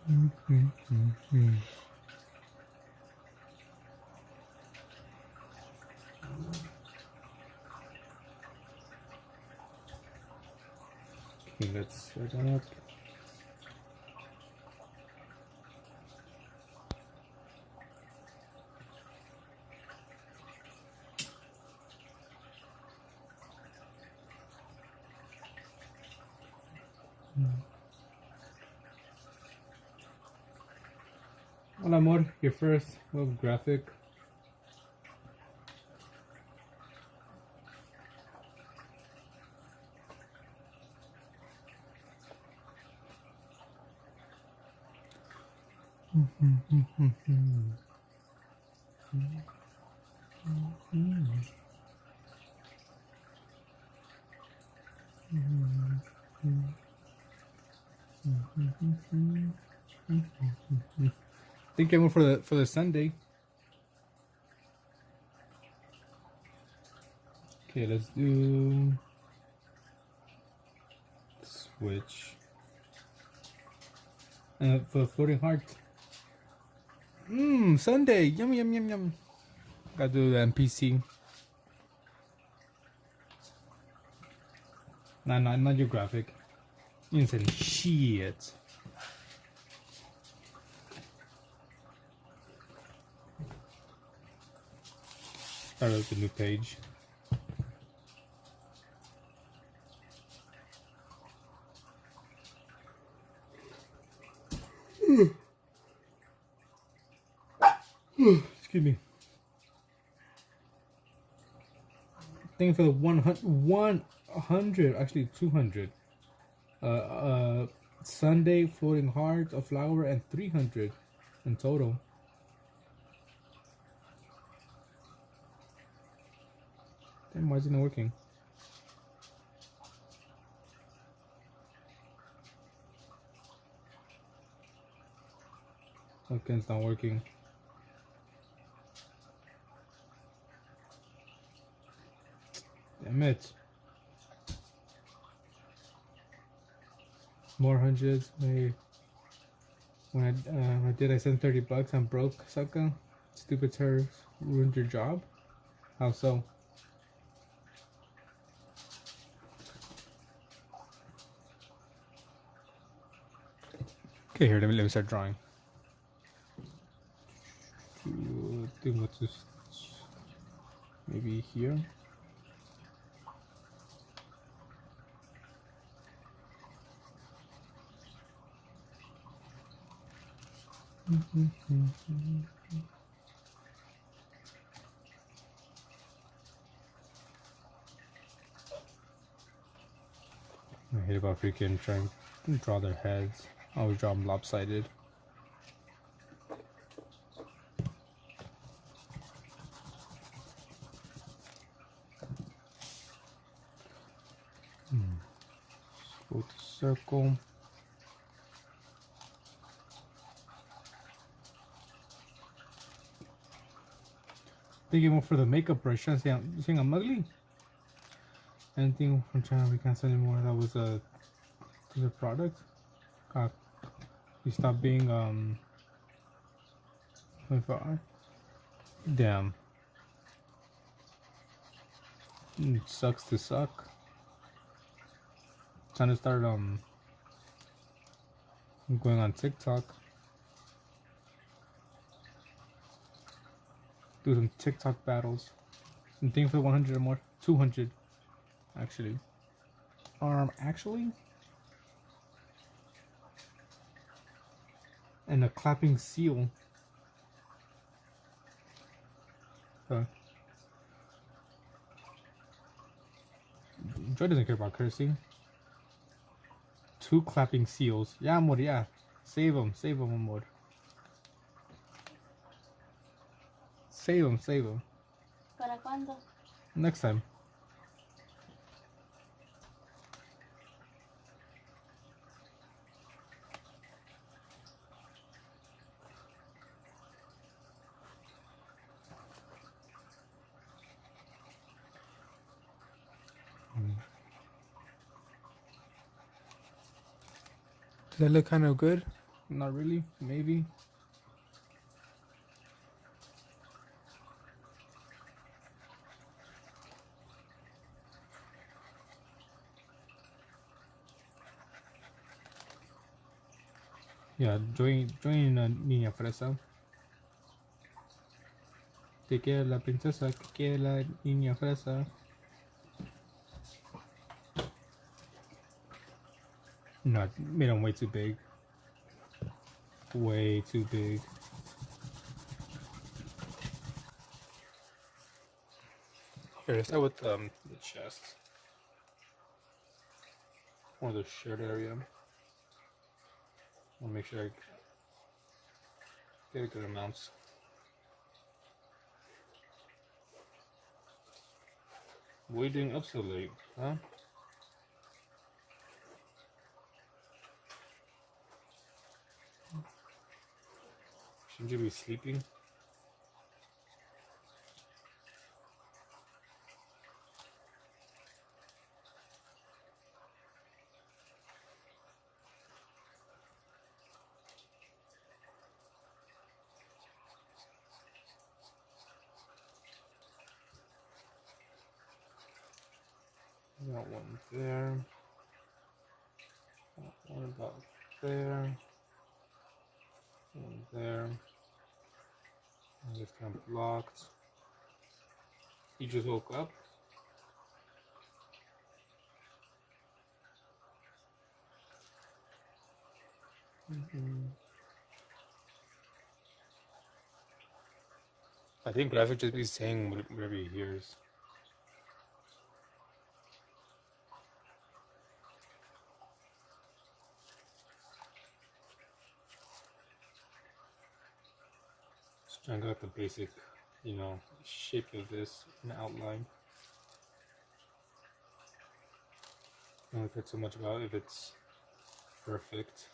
Okay, let's set that up. Hola amor, your first little graphic. Think I'm for the Sunday. Okay, let's do switch. For the floating heart. Sunday. Yum yum yum yum. Gotta do the NPC. Not your graphic. You didn't send shit. Start up the new page. Excuse me. Thank you for the 100, actually 200. Sunday, floating heart, a flower, and 300 in total. Damn, why is it not working? Okay, it's not working. Damn it. More hundreds. Maybe. When I send $30. I'm broke, sucker. Stupid turds ruined your job. How so? Okay, here, let me start drawing. I think let's just maybe here. I hate about freaking trying to draw their heads. I always draw them lopsided. Go to circle. Thinking for the makeup brush. You think I'm ugly? Anything from China we can't sell anymore. That was a product. God, you stop being 24 Damn. It sucks to suck. Trying to start going on TikTok. Do some TikTok battles. And think for 100 or more. 200 actually. Actually? And a clapping seal. Joy doesn't care about cursing. 2 clapping seals. Yeah, amor, yeah. Save them, amor. Save them. ¿Para cuándo? Next time. Does that look kind of good? Not really, maybe. Yeah, join Niña Fresa. Que quiere la princesa, que quiere la niña fresa. No, made them way too big. Way too big. Here, let's start with the chest. Or the shirt area. I'll make sure I get a good amount. What are you doing up so late, huh? Shouldn't you be sleeping? Got one there. Got one about there. One there. And just kind of blocked. You just woke up? I think Graphic just be saying whatever he hears. Just trying to get the basic, shape of this in outline. Don't care too much about if it's perfect.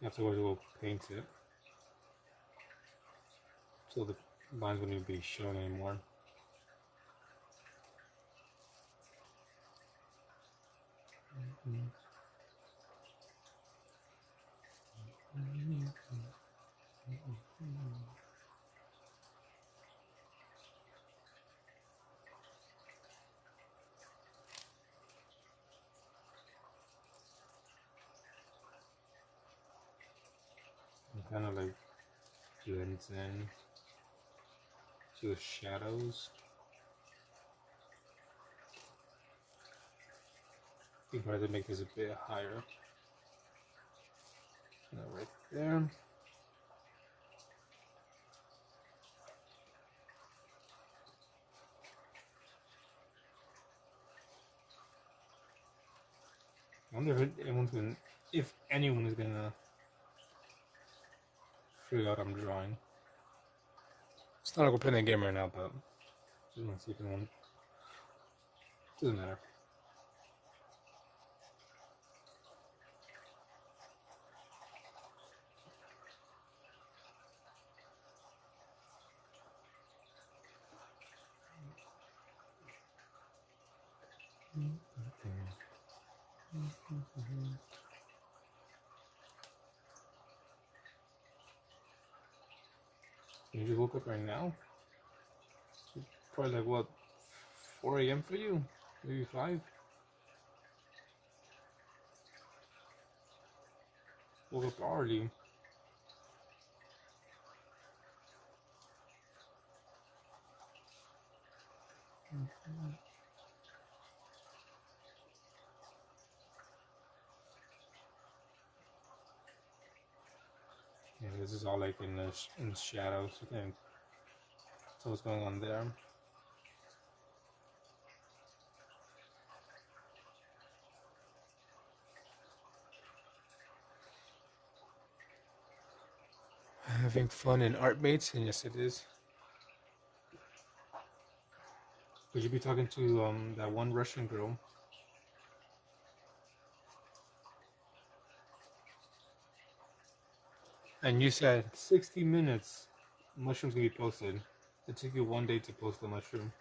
Afterwards, we'll paint it so the lines wouldn't be shown anymore. Kind of like blends in to the shadows. I think I have to make this a bit higher. Right there. I wonder if anyone is gonna figure out I'm drawing. It's not like we're playing a game right now, but just want to see if anyone. Doesn't matter. You just woke up right now? It's probably like what, 4 a.m. for you? Maybe 5? Woke up early. Yeah, this is all like in the shadows. You can tell what's going on there. Having fun in art mates, and yes, it is. Would you be talking to that one Russian girl? And you said 60 minutes. Mushroom's gonna be posted. It took you 1 day to post the mushroom.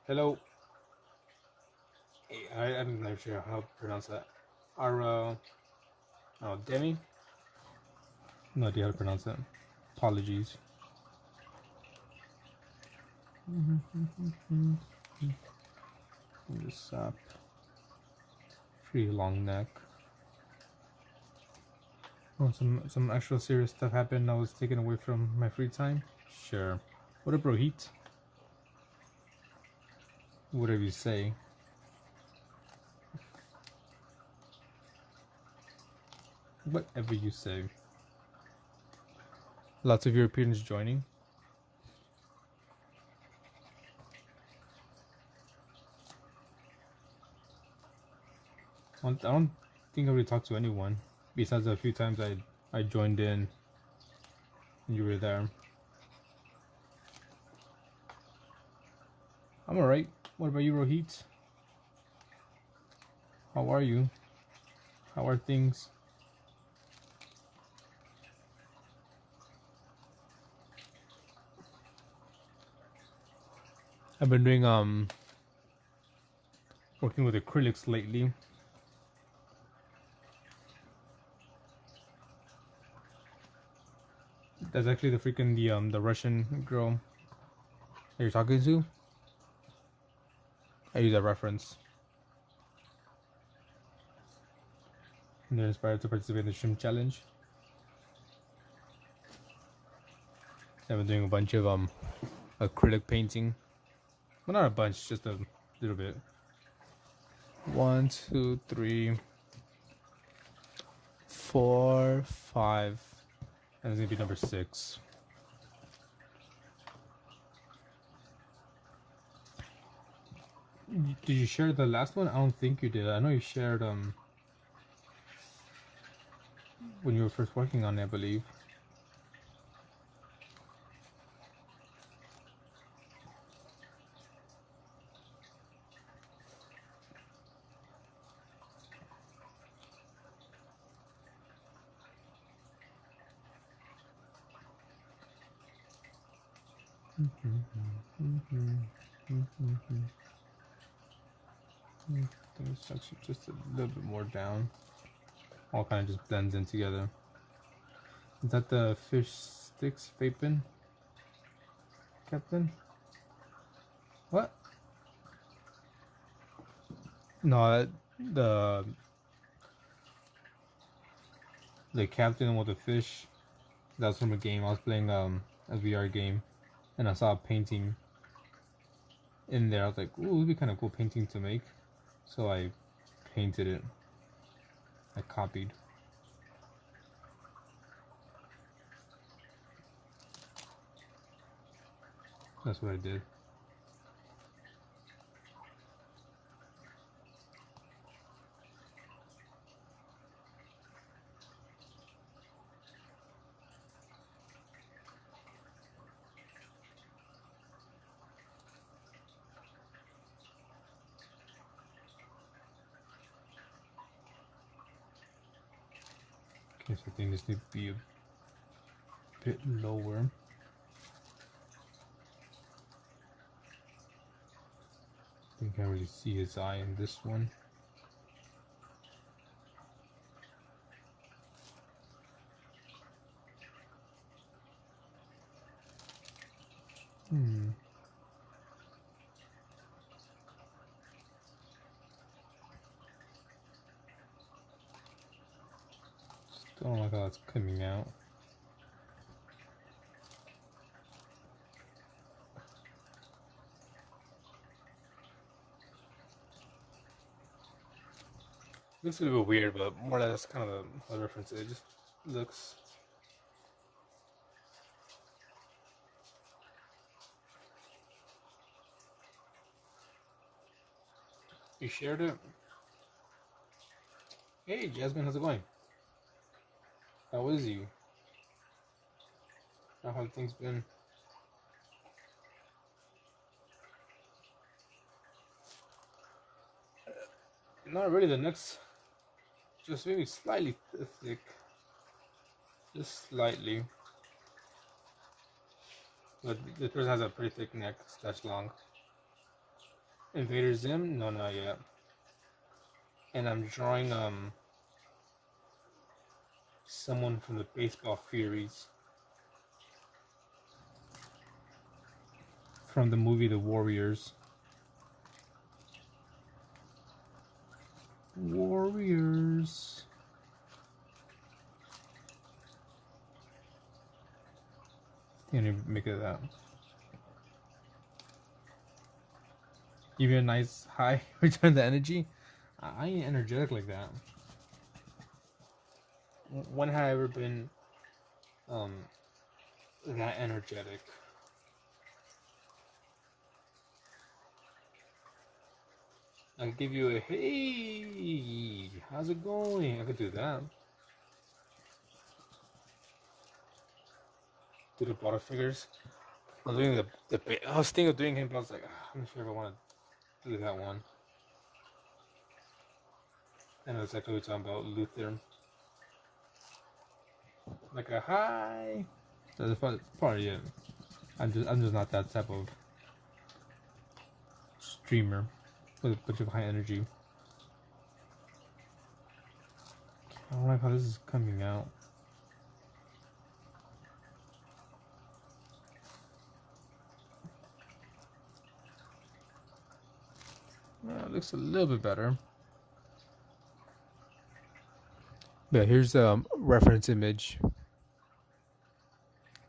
Hello. Hey, I'm not sure how to pronounce that. Ara. Oh, Demi? No idea how to pronounce that. Apologies. This pretty long neck. Oh, some actual serious stuff happened. I was taken away from my free time. Sure. What up, bro? Heat? Whatever you say. Whatever you say. Lots of Europeans joining. I don't think I really talked to anyone besides a few times I joined in and you were there. I'm alright. What about you, Rohit? How are you? How are things? I've been doing working with acrylics lately. That's actually the Russian girl that you're talking to. I use that reference. And they're inspired to participate in the shrimp challenge. I've been doing a bunch of acrylic painting. Well, not a bunch, just a little bit. 1, 2, 3, 4, 5, and it's gonna be number 6. Did you share the last one? I don't think you did. I know you shared when you were first working on it, I believe. It's actually just a little bit more down. All kind of just blends in together. Is that the fish sticks vaping, Captain? What? No, the captain with the fish. That's from a game I was playing, a VR game, and I saw a painting in there. I was like, "Ooh, it'd be kind of cool painting to make," so I painted it. I copied. That's what I did. Okay, so I think this needs to be a bit lower. I think I really see his eye in this one. Still don't like how it's coming out. Looks a little bit weird, but more or less kind of a reference. It just looks. You shared it? Hey, Jasmine, how's it going? How is you? How have things been? Not really. The next, just maybe slightly thick, just slightly. But this person has a pretty thick neck, that's long. Invader Zim? No, not yet. And I'm drawing someone from the Baseball Furies from the movie The Warriors. Warriors. Can't even make it that. Give you a nice high return the energy. I ain't energetic like that. When have I ever been that energetic? I could give you a hey, how's it going? I could do that. Do the bottle figures. I'm doing I was thinking of doing him, but I was like, I'm not sure if I want to do that one. I know exactly what you're talking about, Luther. Like a hi. That's probably it. I'm just not that type of streamer with a bunch of high energy. I don't like how this is coming out. It looks a little bit better. But here's the reference image.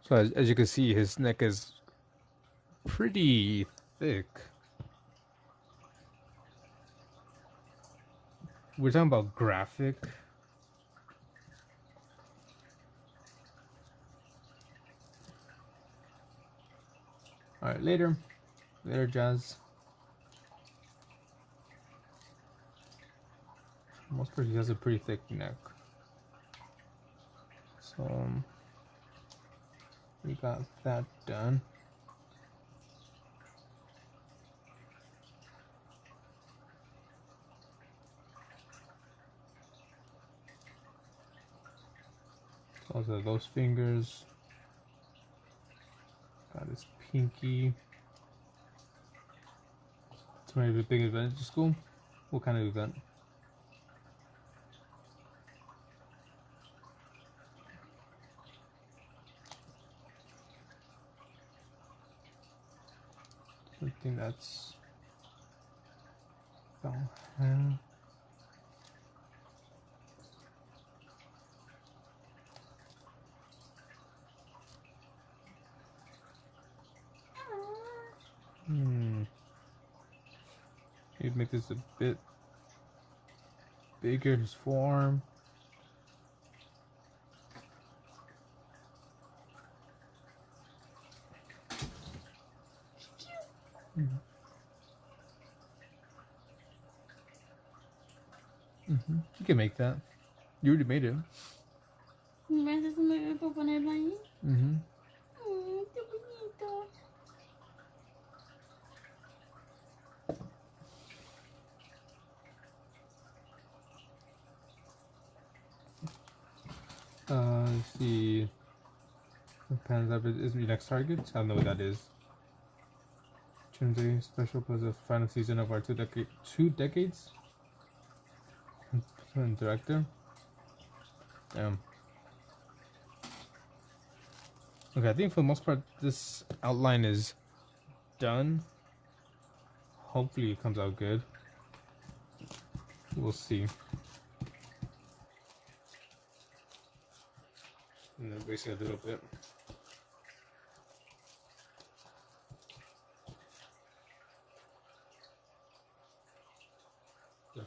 So as you can see, his neck is pretty thick. We're talking about graphic. Alright, later. Later, Jazz. Most part, he has a pretty thick neck. So, we got that done. So also those fingers. Got his pinky. It's maybe a big event at school. What kind of event? I think that's Maybe make this a bit bigger, his forearm. You can make that. You already made it. Qué bonito. Let's see. Pans up is your next target. I don't know what that is. Chunze special plus the final season of our 2 decades. Director. Damn. Okay, I think for the most part this outline is done. Hopefully it comes out good. We'll see. And then basically a little bit.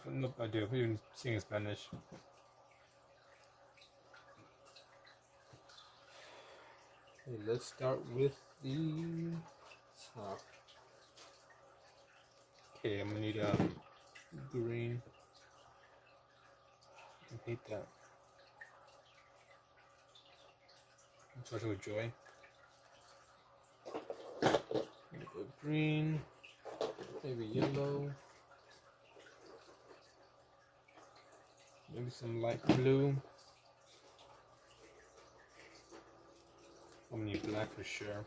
Nope, I do. Even seeing in Spanish. Okay, let's start with the top. Okay, I'm gonna need green. I hate that. I'm starting with joy. I'm gonna go green, maybe yellow, maybe some light blue. I'm gonna need black for sure.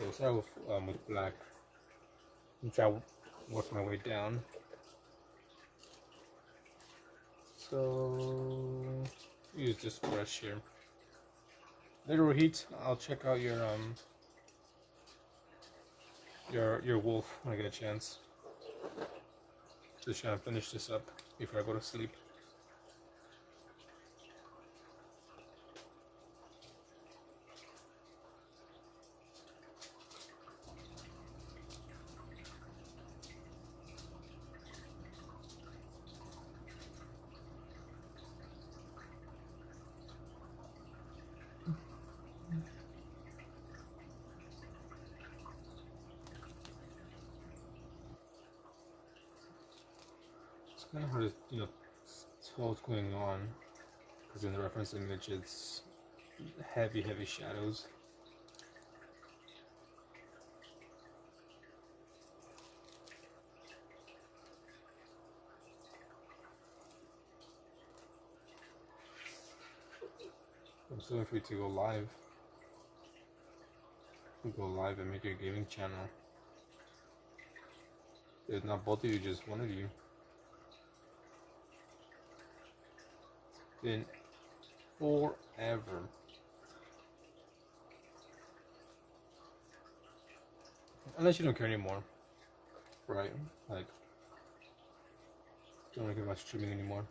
So we'll start with black. And try to work my way down. So use this brush here. Later with heat, I'll check out your wolf when I get a chance. Just trying to finish this up before I go to sleep. It's kind of hard to tell what's going on because in the reference image it's heavy shadows. I'm still waiting for you to go live. Go live and make your gaming channel. It's not both of you, just one of you. Been forever. Unless you don't care anymore. Right? Like, don't really care about streaming anymore.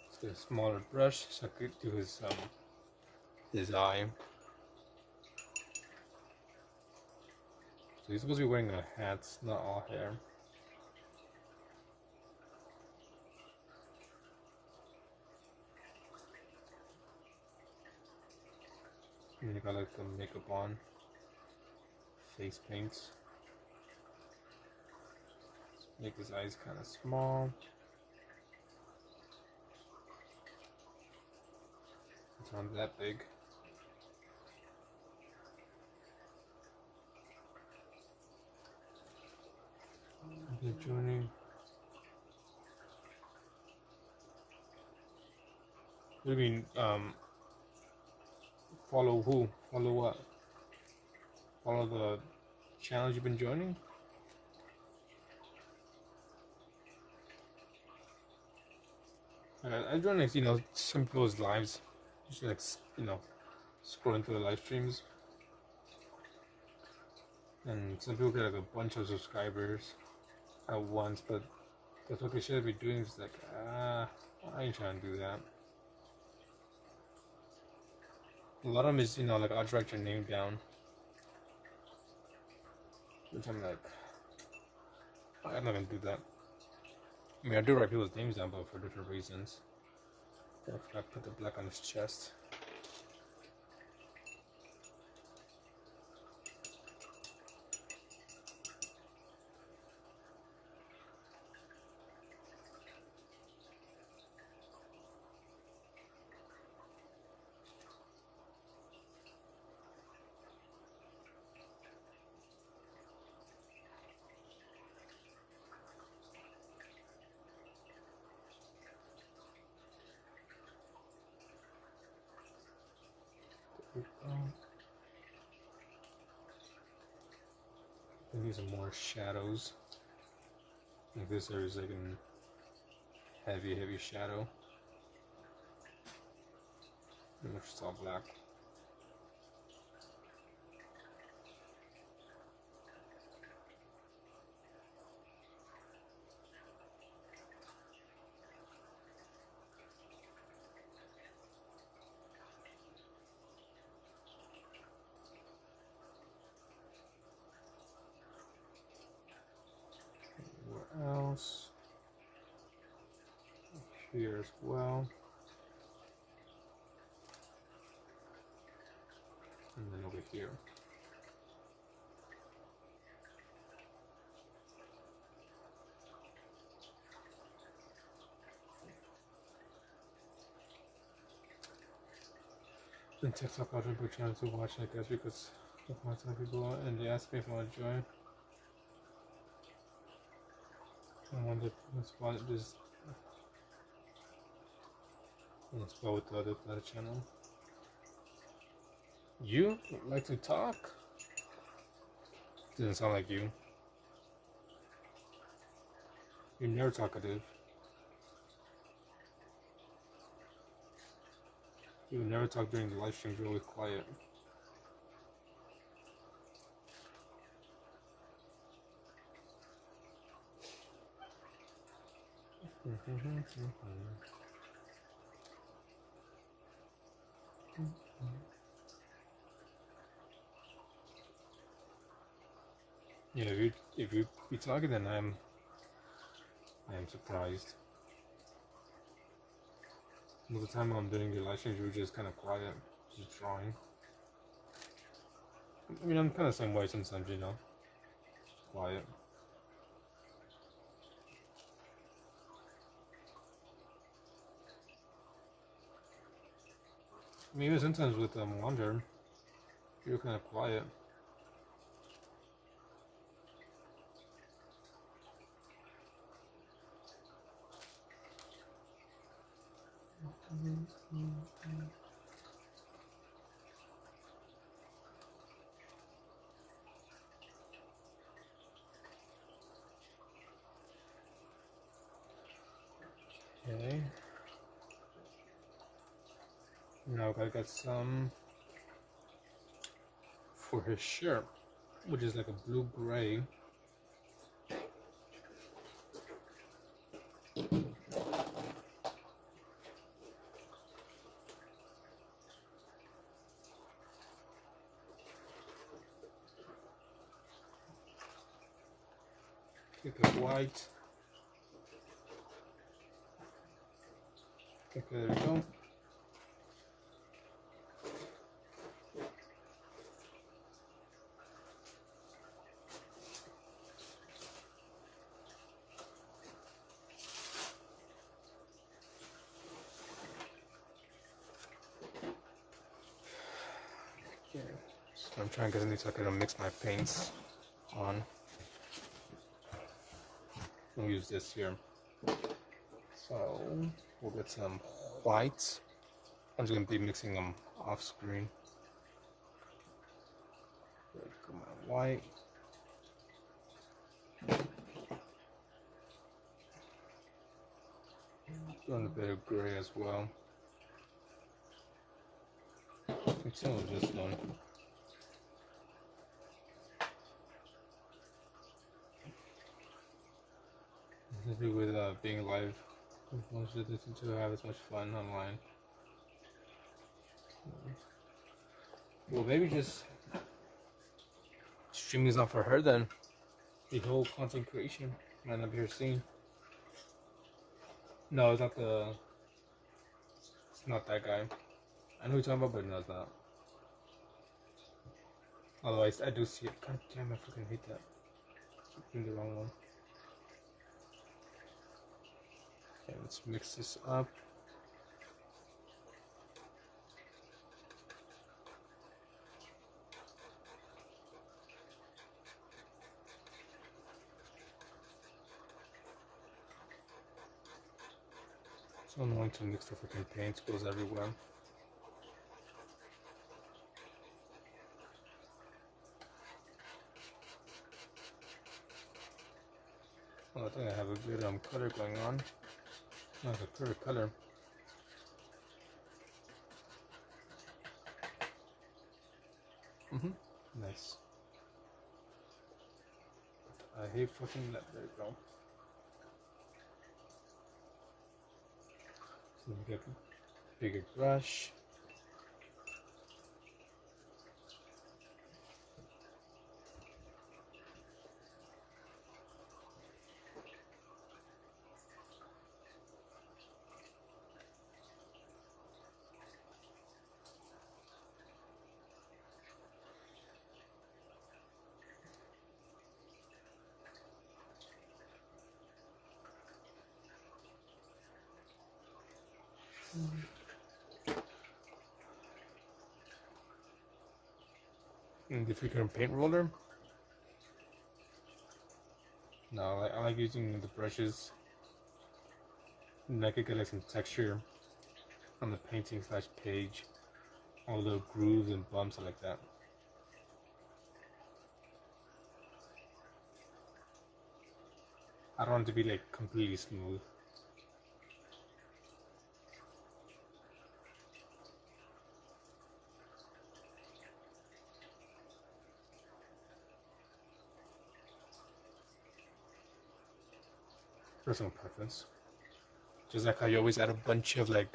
Let's get a smaller brush so I could do his eye. So he's supposed to be wearing a hat, not all hair. And you got like the makeup on, face paints. Make his eyes kind of small. It's not that big. Okay, joining. What do you mean? Follow who? Follow what? Follow the channels you've been joining? I join like some people's lives, just like scrolling through the live streams, and some people get like a bunch of subscribers at once, but that's what they should be doing. Is like I ain't trying to do that. A lot of them is like I'll direct your name down, which I'm like I'm not gonna do that. I mean, I do write people's names down, but for different reasons. I forgot to put the black on his chest. I need some more shadows. Like this area is like in heavy shadow. Pretty much it's all black. Where else? here as well. And then over here. In TikTok, I'll put channel to watch, I guess, because of my time people and they asked me if I want to join. I wonder if spot this spot with the other channel. You like to talk? Doesn't sound like you. You're never talkative. You would never talk during the live streams, you're always quiet. Yeah, if you be talking, then I am surprised. Most of the time when I'm doing your live streams, you're just kind of quiet, just drawing. I mean, I'm kind of the same way sometimes, you know, quiet. I mean, even sometimes with Wander, you're kind of quiet. Okay. Now I got some for his shirt, which is like a blue-gray. Keep it white. Okay, there we go. Okay, so I'm trying to get so I can mix my paints on. We'll use this here. So we'll get some white. I'm just gonna be mixing them off screen. There we go, my white. Doing a bit of gray as well. It's only this one. Especially with being live, most of to have as much fun online. Well, maybe just streaming is not for her then. The whole content creation might not be her scene. No, it's not the. It's not that guy. I know who you're talking about, but no, it's not. Otherwise, I do see it. God damn, I fucking hate that. I'm the wrong one. Okay, let's mix this up. So I'm going to mix the freaking paint, goes everywhere. Oh, I think I have a good color going on. Not a clear color. Nice. I hate fucking that. There you go. So we get a bigger brush. And the freaking paint roller. No, I like using the brushes. And I could get like some texture on the painting slash page. All the grooves and bumps, I like that. I don't want it to be like completely smooth. Personal preference. Just like how you always add a bunch of like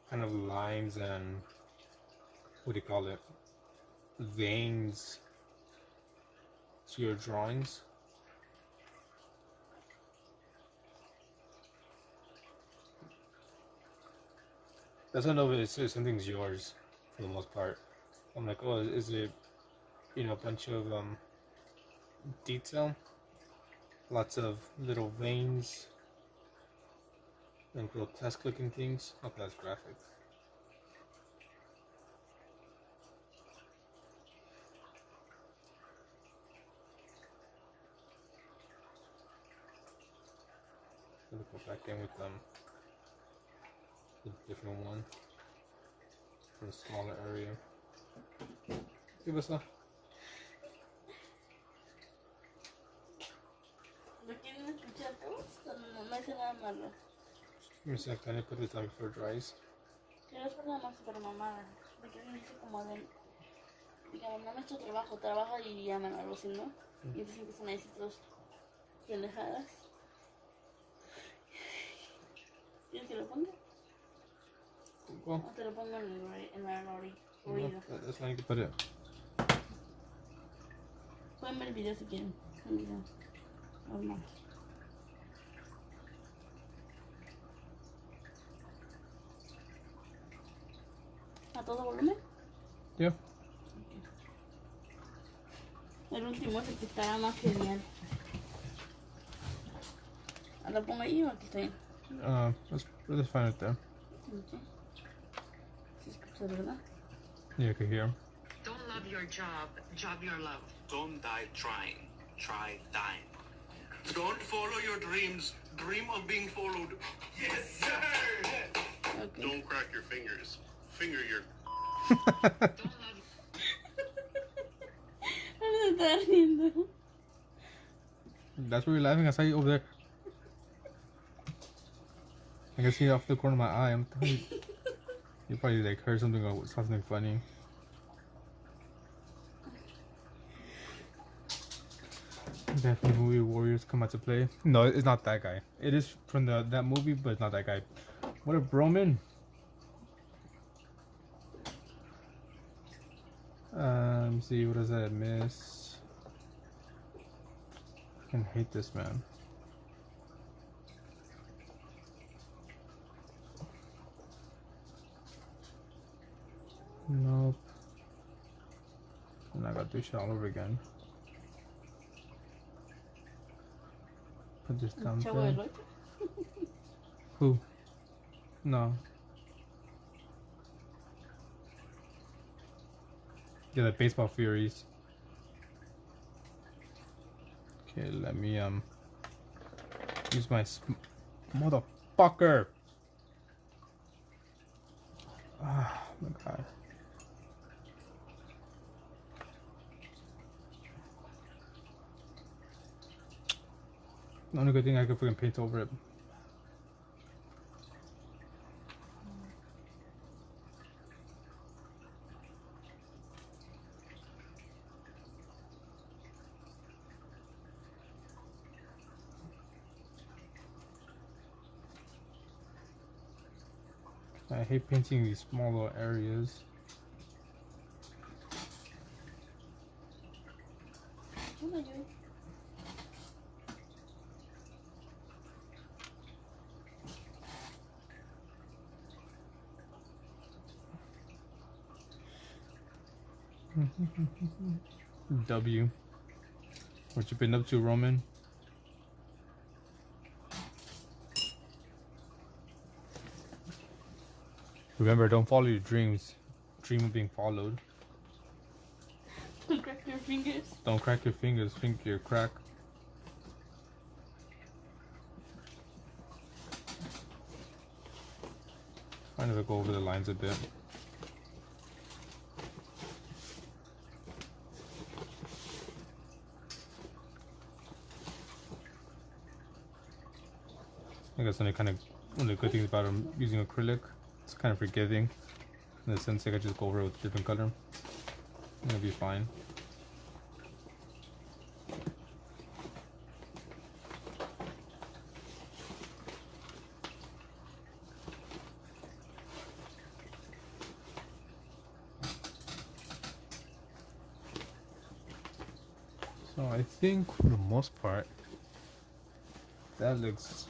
kind of lines and what do you call it? Veins to your drawings. That's how I know if something's yours for the most part. I'm like, oh, is it, you know, a bunch of detail, lots of little veins and grotesque looking things. Okay, that's graphic. Let me go back in with a different one for a smaller area. Give us a. ¿Lo quieren escuchar todos? No me hace nada malo. Give me a sec, I need to put this on before it dries. Quiero hacer nada más super mamada. De que dice como de. Digamos, no es tu trabajo, trabaja y llaman algo así, ¿no? Y entonces empiezan a decir todas pendejadas. ¿Quieres que lo ponga? Well, O te lo pongo en la oído. that's fine, you can put it. Pueden ver el video si quieren. Un video normal. ¿A todo volumen? Yeah. El último es el que está más genial. ¿Lo pongo ahí o aquí está bien? That's fine right there. Ok. ¿Se escucha, verdad? Yeah, I can hear him. Don't love your job, job your love. Don't die trying, try dying. Don't follow your dreams, dream of being followed. Yes, sir! Ok. Don't crack your fingers, finger your... Don't love No se está riendo. That's where you're laughing. I saw you over there. I can see it off the corner of my eye. I'm telling you. You probably like heard something or saw something funny. Definitely movie Warriors come out to play. No, it's not that guy. It is from that movie, but it's not that guy. What a Broman. Let me see, what does that miss? I can hate this man. Nope. And I gotta do shit all over again. Put this down Chavo there. del Ocho. Who? No. Yeah, the baseball furies. Okay, let me use my motherfucker. Ah, my god. The only good thing I could freaking paint over it. I hate painting these small little areas. Bueno, yo. W. What you been up to, Roman? Remember, don't follow your dreams. Dream of being followed. Don't crack your fingers. Don't crack your fingers. Think you're crack. Trying to go over the lines a bit. I guess one of the good things about using acrylic, it's kind of forgiving. In the sense, I could just go over it with a different color. It'll be fine. So I think for the most part, that looks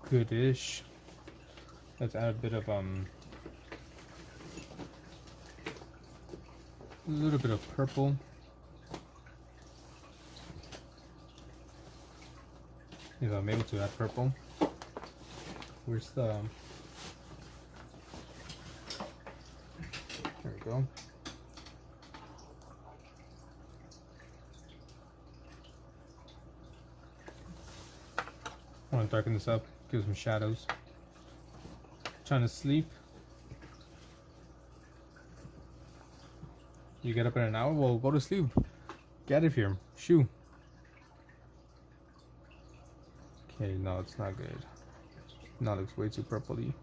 good-ish. Let's add a bit of a little bit of purple. If I'm able to add purple. Where's the? There we go. I want to darken this up, give some shadows. Trying to sleep. You get up in an hour? Well, go to sleep. Get out of here. Shoo. Okay, no, it's not good. Now it looks way too purpley.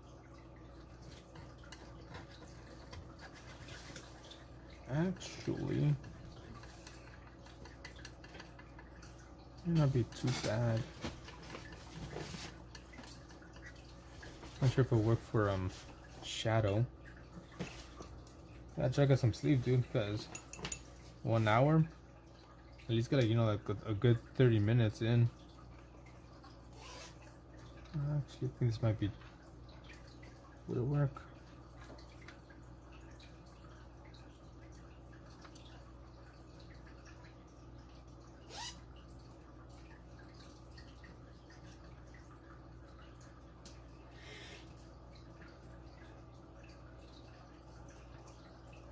Actually, might not be too bad. Not sure if it'll work for shadow. Gotta check out some sleep, dude, because 1 hour, at least get like a good 30 minutes in. I actually think this might be, would it work?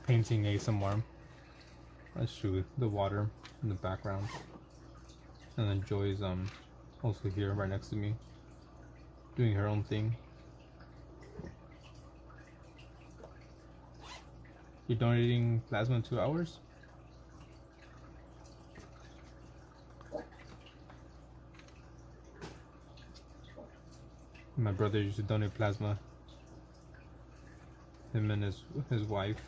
Painting ASMR. Let's shoot the water in the background, and then Joy's also here right next to me, doing her own thing. You're donating plasma in 2 hours? My brother used to donate plasma. Him and his wife.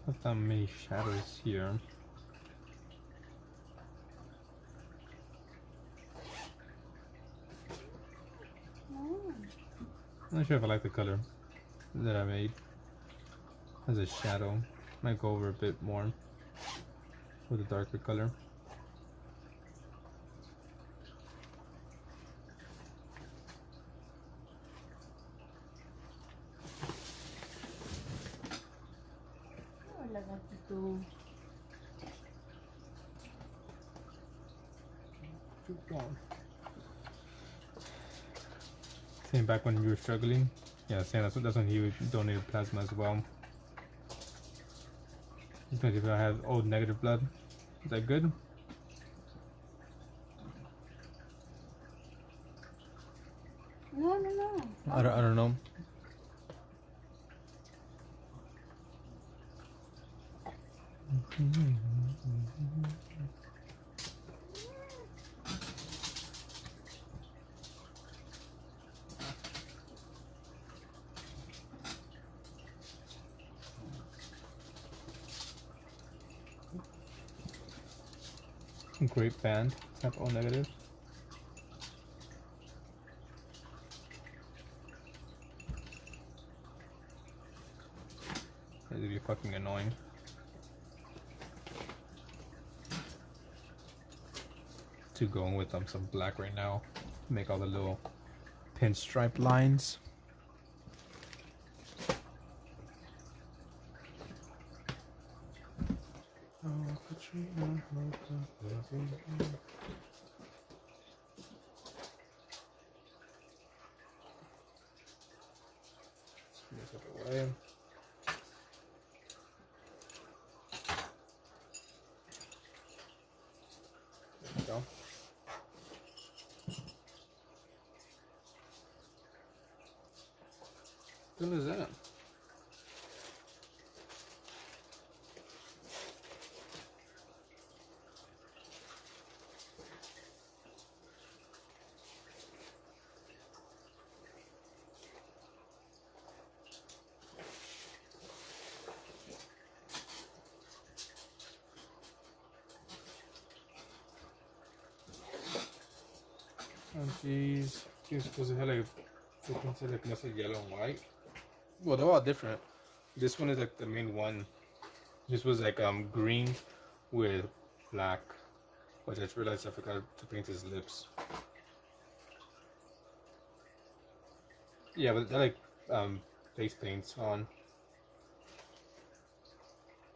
Not that many shadows here. I'm not sure if I like the color that I made as a shadow. Might go over a bit more with a darker color. Hola, gatito. Same back when you were struggling. Yeah, same. That's when he donated plasma as well. This makes if I have old negative blood. Is that good? No. I don't know. Great band. Tap O negative. This would be fucking annoying. to go in with some black right now. Make all the little pinstripe lines. Let's move it away. There we go. What is that? And these because it had like frequency like mostly yellow and white. Well, they're all different. This one is like the main one. This was like green with black, which I just realized I forgot to paint his lips. Yeah, but they're like face paints on.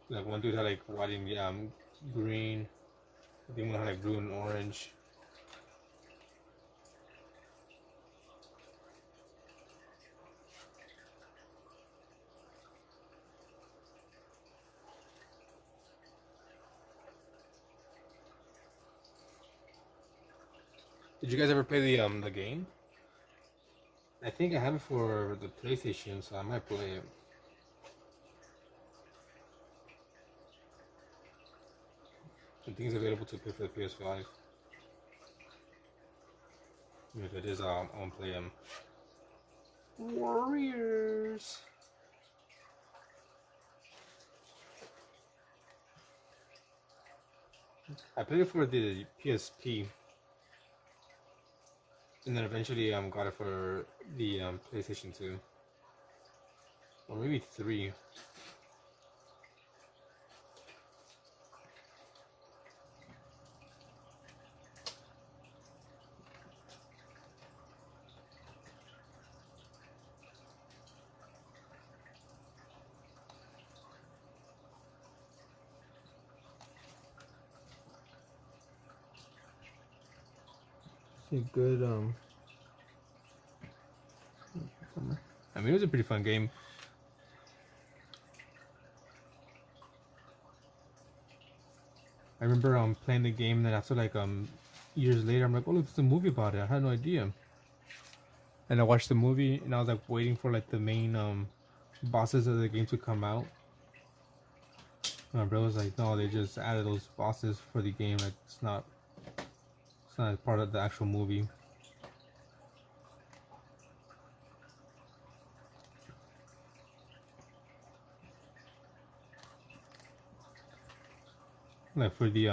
Like one dude had like white and green. The other one had like blue and orange. Did you guys ever play the game? I think I have it for the PlayStation, so I might play it. I think it's available to play for the PS5. If it is, I won't play them. Warriors. I played it for the PSP. And then eventually got it for the PlayStation 2. Or maybe 3. It's a good I mean, it was a pretty fun game. I remember playing the game, and then after like years later, I'm like, oh look, there's a movie about it. I had no idea. And I watched the movie, and I was like waiting for like the main bosses of the game to come out. And my brother was like, no, they just added those bosses for the game. Like it's not part of the actual movie. Like for the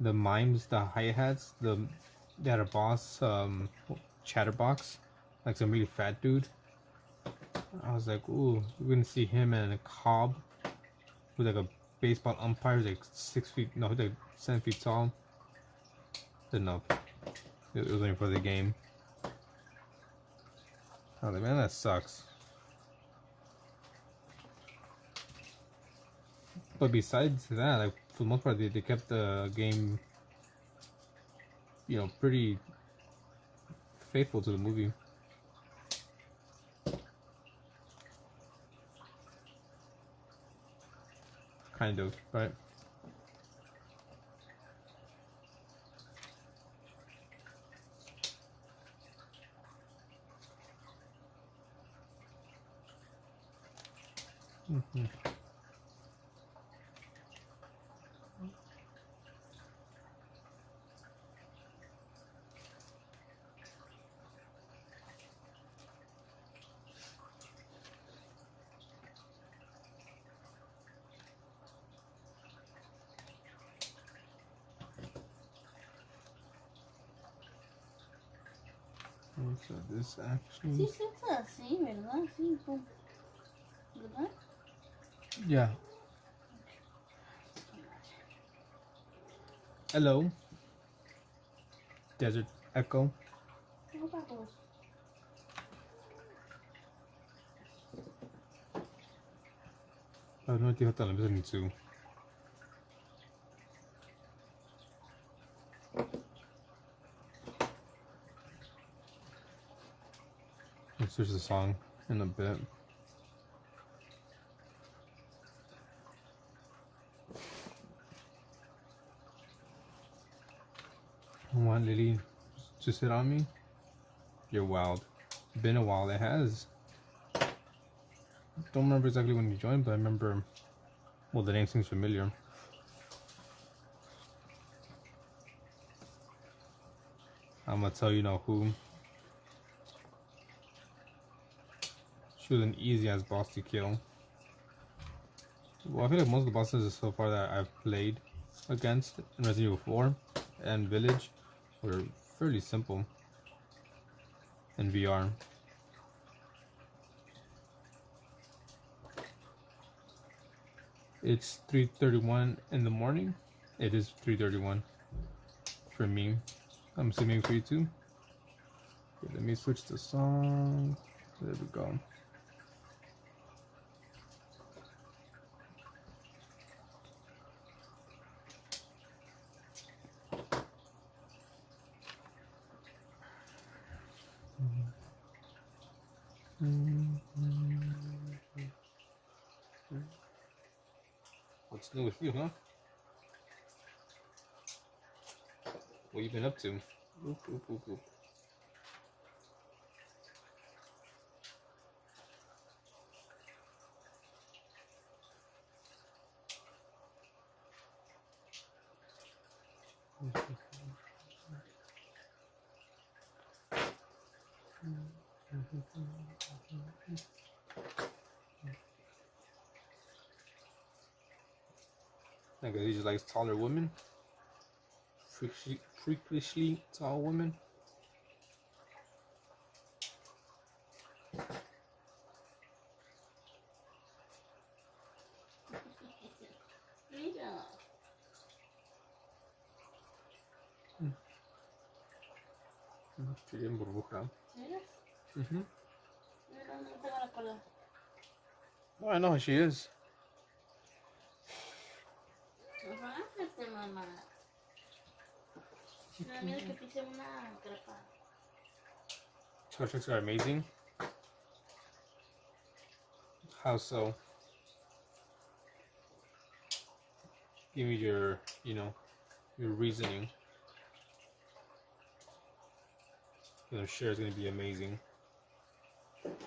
mimes, the hi-hats, they had a boss, Chatterbox, like some really fat dude. I was like, ooh, we're gonna see him and a Cobb with like a baseball umpire, who's like 6 feet, no, he's like 7 feet tall. Didn't know. It was only for the game. I was like, man, that sucks. But besides that, like for the most part, they kept the game, pretty faithful to the movie. Kind of, right? Mm-hmm. So this actually... Sí, sí, está así, ¿verdad? Sí, ¿verdad? Yeah. Hello. Desert Echo. Tengo para todos. I have no idea what I'm listening to. I'll search the song in a bit. Want Lily to sit on me? You're wild. Been a while. It has. Don't remember exactly when you joined, but I remember. Well, the name seems familiar. I'm gonna tell you now who. She was an easy ass boss to kill. Well, I feel like most of the bosses so far that I've played against in Resident Evil 4 and Village were fairly simple in VR. It's 3:31 in the morning. It is 3:31 for me. I'm assuming for you too. Okay, let me switch the song. There we go. What's new with you, huh? What you been up to? Oop, oop, oop, oop. I guess he just likes taller women. Freakishly tall women. Mira. Sí, en burbuja. Mira. Mm-hmm. Mira, no tengo la cola. Oh, I know who she is. Bájate, mamá. Me da miedo que pise una crepa. Char tricks are amazing. How so? Give me your, your reasoning. I'm sure it's gonna be amazing. Let's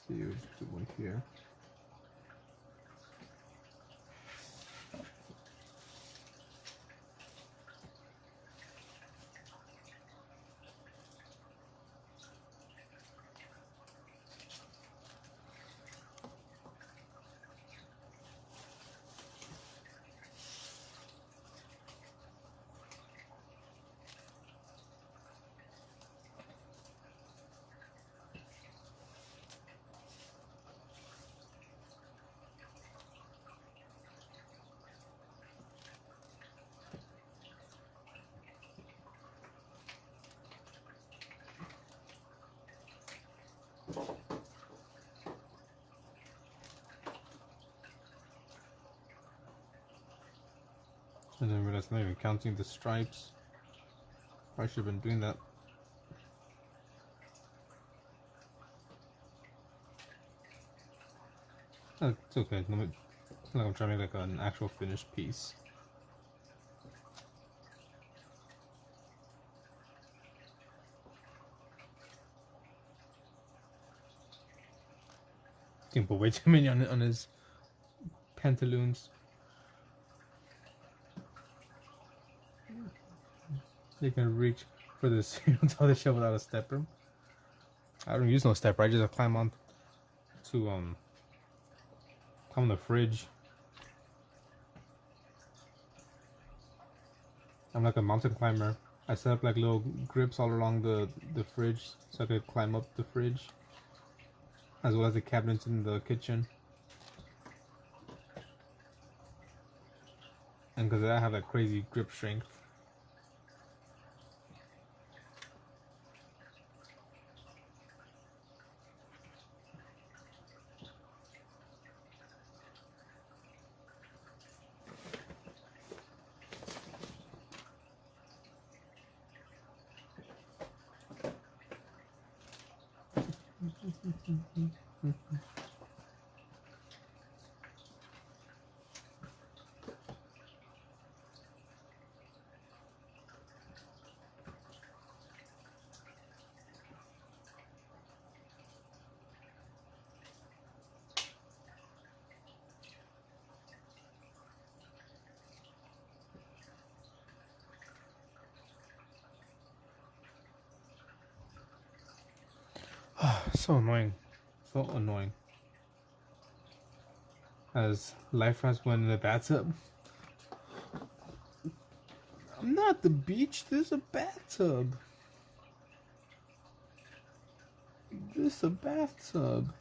see what's doing here. And then realize I'm not even counting the stripes. I should have been doing that. Oh, it's okay. Let me, it's not like I'm trying to make like an actual finished piece. Can put way too many on his pantaloons. They can reach for this until the shelf without a stepper. I don't use no stepper. I just climb on to climb on the fridge. I'm like a mountain climber. I set up like little grips all along the fridge so I could climb up the fridge, as well as the cabinets in the kitchen. And because I have that crazy grip strength. So annoying. So annoying. As life has went in the bathtub. I'm not at the beach, there's a bathtub. This a bathtub.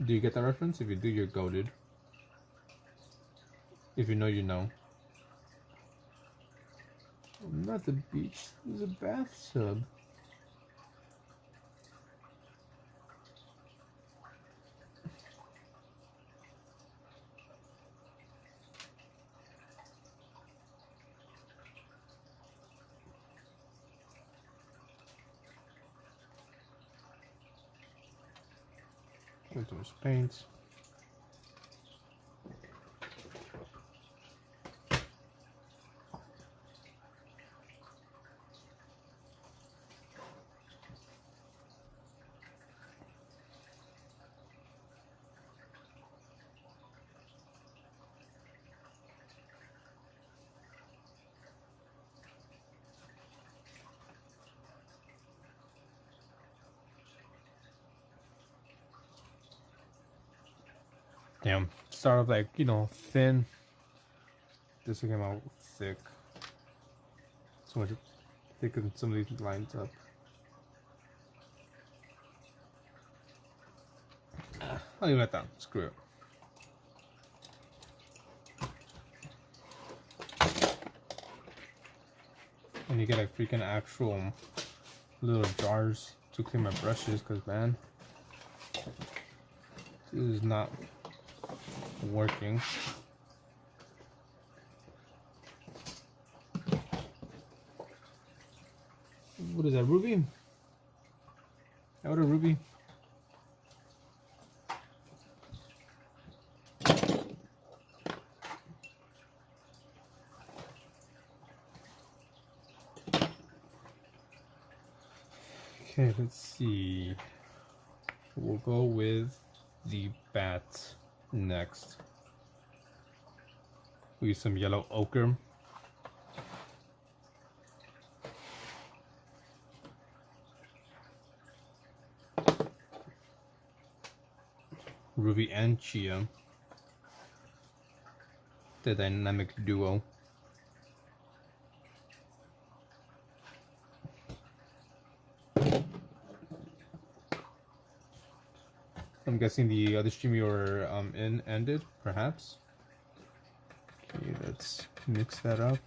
Do you get that reference? If you do, you're goated. If you know, you know. I'm not at the beach, there's a bathtub. Into his paints. Damn. Start off like, you know, thin. This came out thick. So much thicker than some of these lines up. I'll leave it at that. Screw it. And you get like freaking actual little jars to clean my brushes, because man, this is not working. What is that, ruby? What a ruby. Okay, let's see. We'll go with the bat next. We use some yellow ochre. Ruby and Chia. The dynamic duo. I'm guessing the other stream you were in ended, perhaps. Okay, let's mix that up.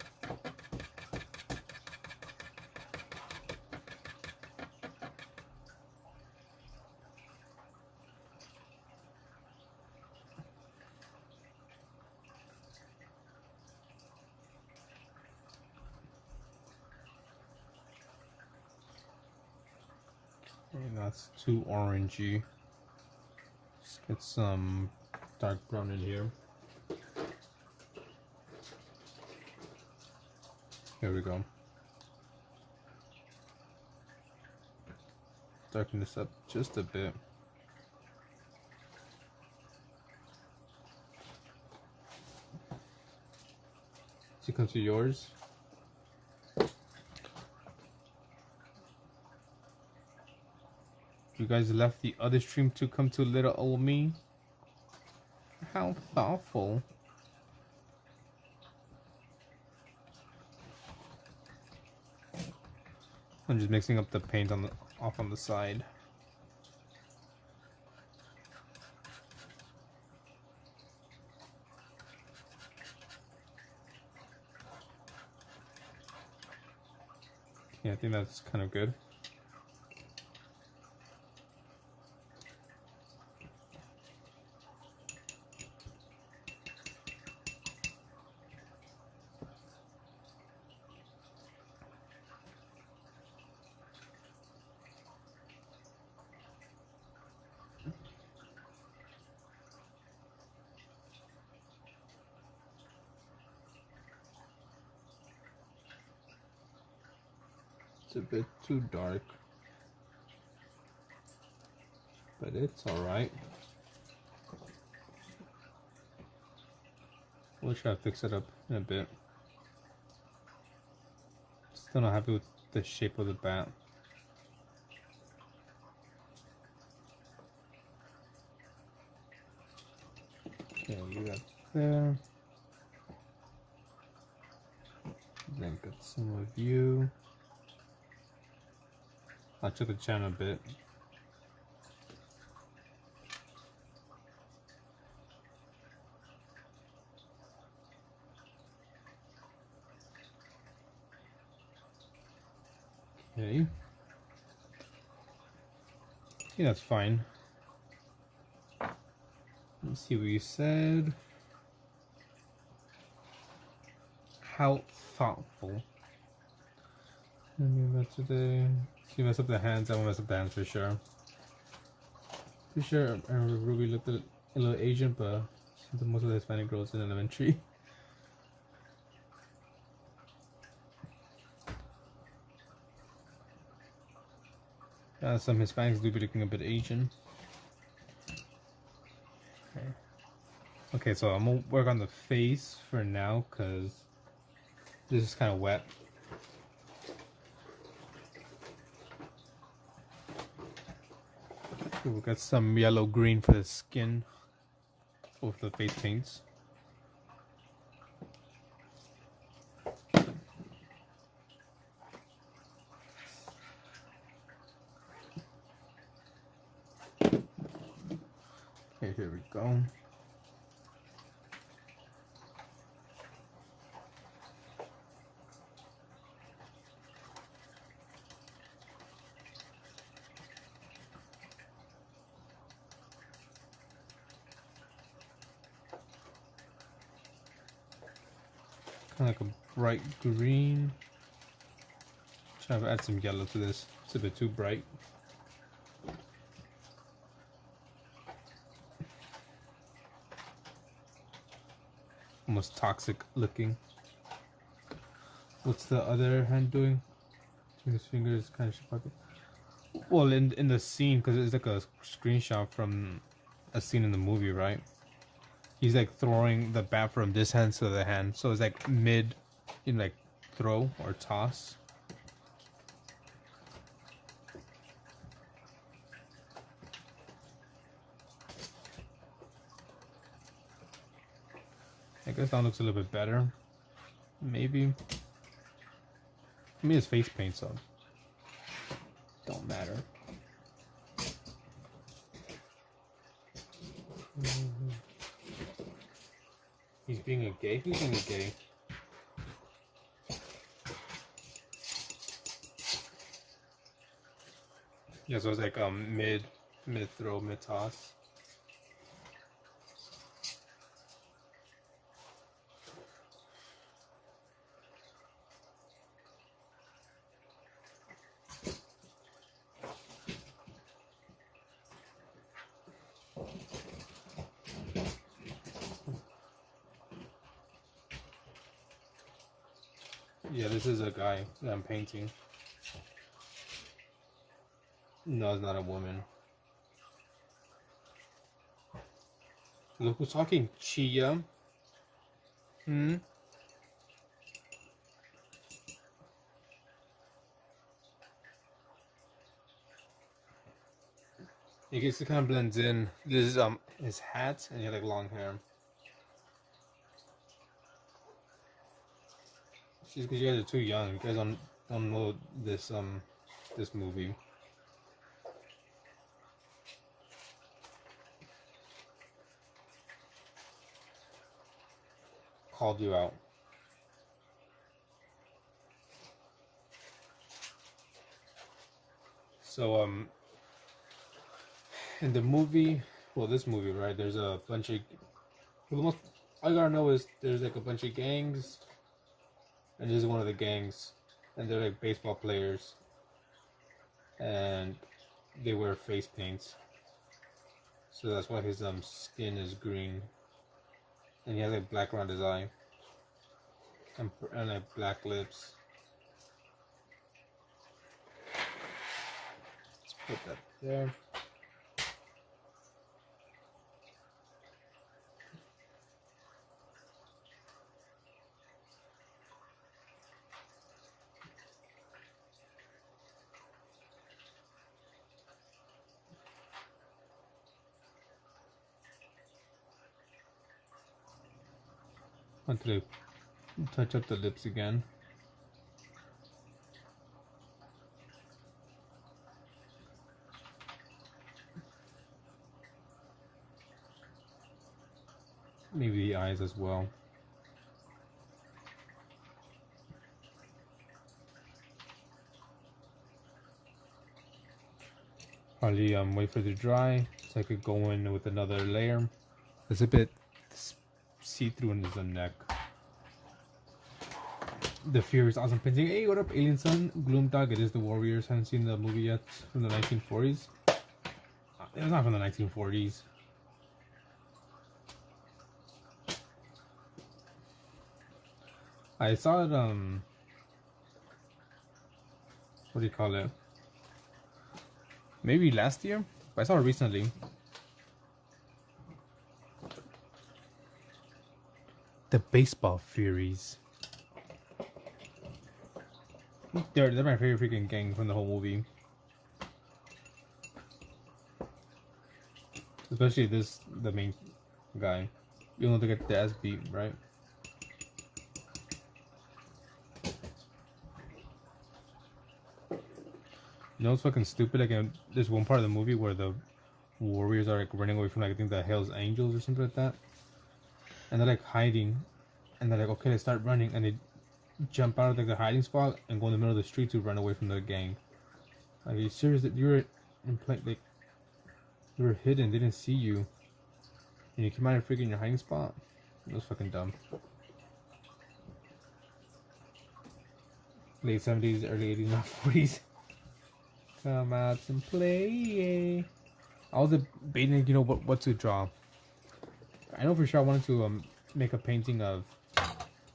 Okay, that's too orangey. Let's get some dark brown in here. Here we go. Darken this up just a bit. So come to yours. You guys left the other stream to come to little old me? How thoughtful. I'm just mixing up the paint on the off on the side. Yeah, I think that's kind of good. It's a bit too dark, but it's alright. We'll try to fix it up in a bit. Still not happy with the shape of the bat. Okay, leave that there. Then get some of you. I'll check the channel a bit. Okay. Yeah, that's fine. Let's see what you said. How thoughtful. Let me mess today. If you mess up the hands, I won't mess up the hands for sure. Pretty sure I remember Ruby looked at a little Asian, but most of the Hispanic girls in elementary. Some Hispanics do be looking a bit Asian. Okay. Okay, so I'm gonna work on the face for now because this is kind of wet. We'll get some yellow green for the skin with the face paints. Okay, here we go. Kind of like a bright green. Try to add some yellow to this. It's a bit too bright. Almost toxic looking. What's the other hand doing? His fingers kind of pocket. Well, in the scene, because it's like a screenshot from a scene in the movie, right? He's like throwing the bat from this hand to the other hand, so it's like mid, in like throw or toss. I guess that looks a little bit better. Maybe. I mean, it's face paint, so don't matter. He's being a gay? Who's being a gay? Yeah, so it's like mid throw, mid toss. Yeah, this is a guy that I'm painting. No, it's not a woman. Look who's talking, Chia. Hmm? You guess it kind of blends in. This is his hat, and he had like long hair. She's because you guys are too young. You guys don't know this this movie. Called you out. So in the movie, well, this movie, right? There's a bunch of. For the most, all you gotta know is there's like a bunch of gangs, and this is one of the gangs, and they're like baseball players, and they wear face paints. So that's why his skin is green, and he has like black around his eye, and like black lips. Let's put that there. Until I touch up the lips again. Maybe the eyes as well. Probably wait for it to dry so I could go in with another layer. It's a bit see-through in the neck. The Fear is awesome painting. Hey, what up, Alien Sun? Gloom Dog. It is the Warriors. Haven't seen the movie yet from the 1940s. It's not from the 1940s. I saw it. What do you call it? Maybe last year, but I saw it recently. The Baseball Furies. They're my favorite freaking gang from the whole movie. Especially the main guy. You know, they get the ass beat, right? You know, it's fucking stupid. Like, there's one part of the movie where the Warriors are like running away from, like, I think the Hell's Angels or something like that, and they're like hiding, and they're like, okay, let's start running, and they jump out of like the hiding spot and go in the middle of the street to run away from the gang. Like, are you serious that you were in like you were hidden? They didn't see you, and you came out of freaking your hiding spot? It was fucking dumb. Late 70s, early 80s, not 40s. Come out and play. I was debating, you know, what to draw. I know for sure I wanted to make a painting of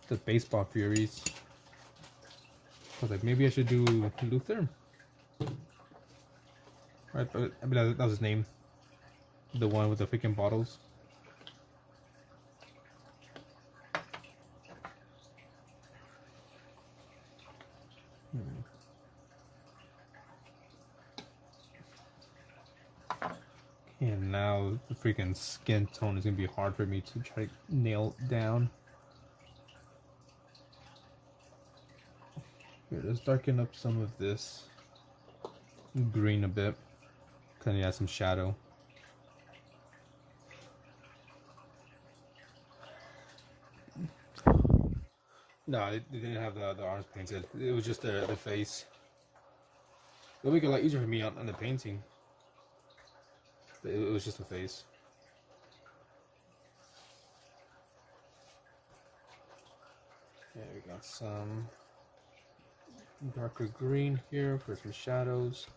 the Baseball Furies. I was like, maybe I should do Luther. Right, but I mean, that was his name. The one with the freaking bottles. And now the freaking skin tone is gonna be hard for me to try to nail down. Here, let's darken up some of this green a bit. Kind of add some shadow. No, they didn't have the arms painted. It was just the face. It'll make it a lot easier for me on the painting. But it was just the face. Okay, we got some darker green here for some shadows.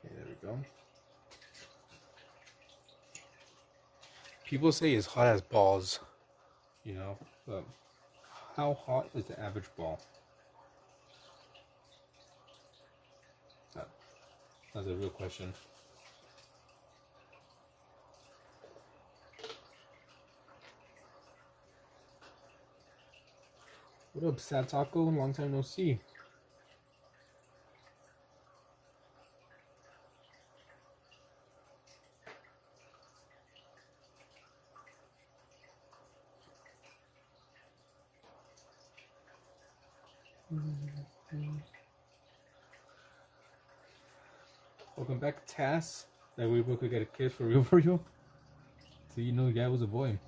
Okay, there we go. People say it's hot as balls, you know, but how hot is the average ball? That's a real question. What up, Sad Taco? Long time no see. Welcome back, Tass. That we both could get a kiss for real, for real. So you know, yeah, it was a boy.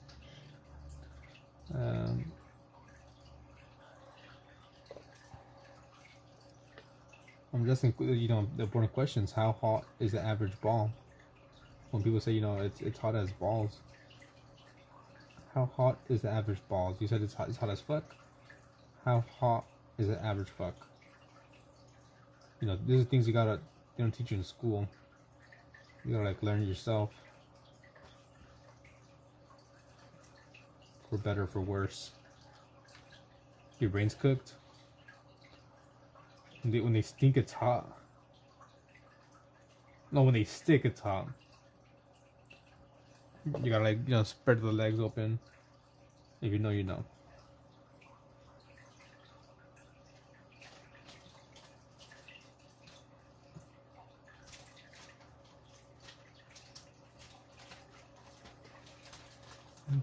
I'm just the important questions. How hot is the average ball? When people say it's hot as balls. How hot is the average balls? You said it's hot as fuck. How hot is the average fuck? These are things they don't teach you in school. You gotta learn it yourself. For better or for worse. Your brain's cooked. When they stink, it's hot. No, when they stick, it's hot. You gotta spread the legs open. If you know, you know.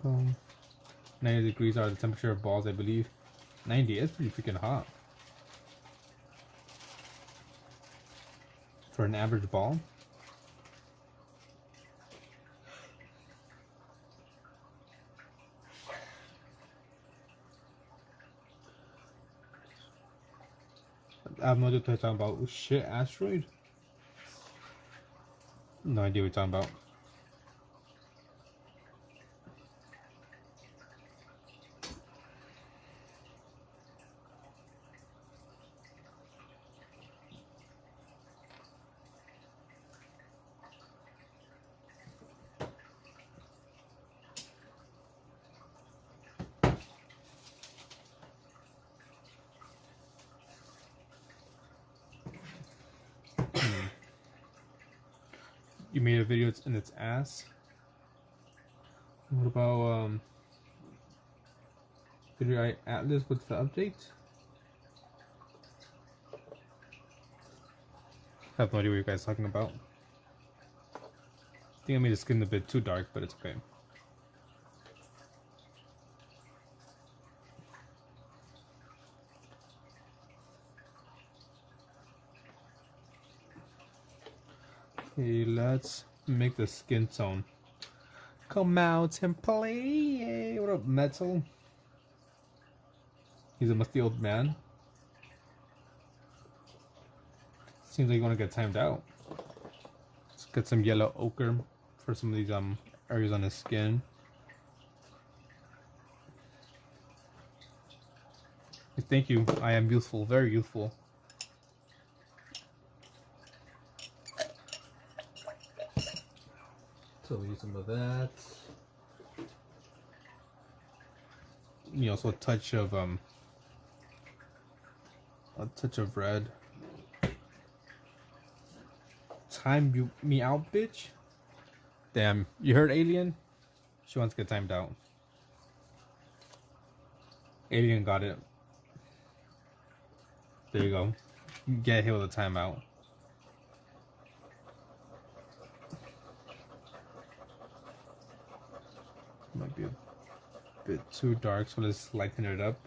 Okay. 90 degrees are the temperature of balls, I believe. 90 is pretty freaking hot. For an average ball. I have no idea what you're talking about. Shit, asteroid? No idea what you're talking about. You made a video in its ass. What about Video Atlas? What's the update? I have no idea what you guys are talking about. I think I made the skin a bit too dark, but it's okay. Okay, let's make the skin tone. Come out and play. What up, Metal? He's a musty old man. Seems like you want to get timed out. Let's get some yellow ochre for some of these areas on his skin. Thank you. I am youthful, very youthful. So we use some of that. Also a touch of red. Time me out, bitch. Damn, you heard Alien? She wants to get timed out. Alien got it. There you go. Get hit with a timeout. Might be a bit too dark, so let's lighten it up.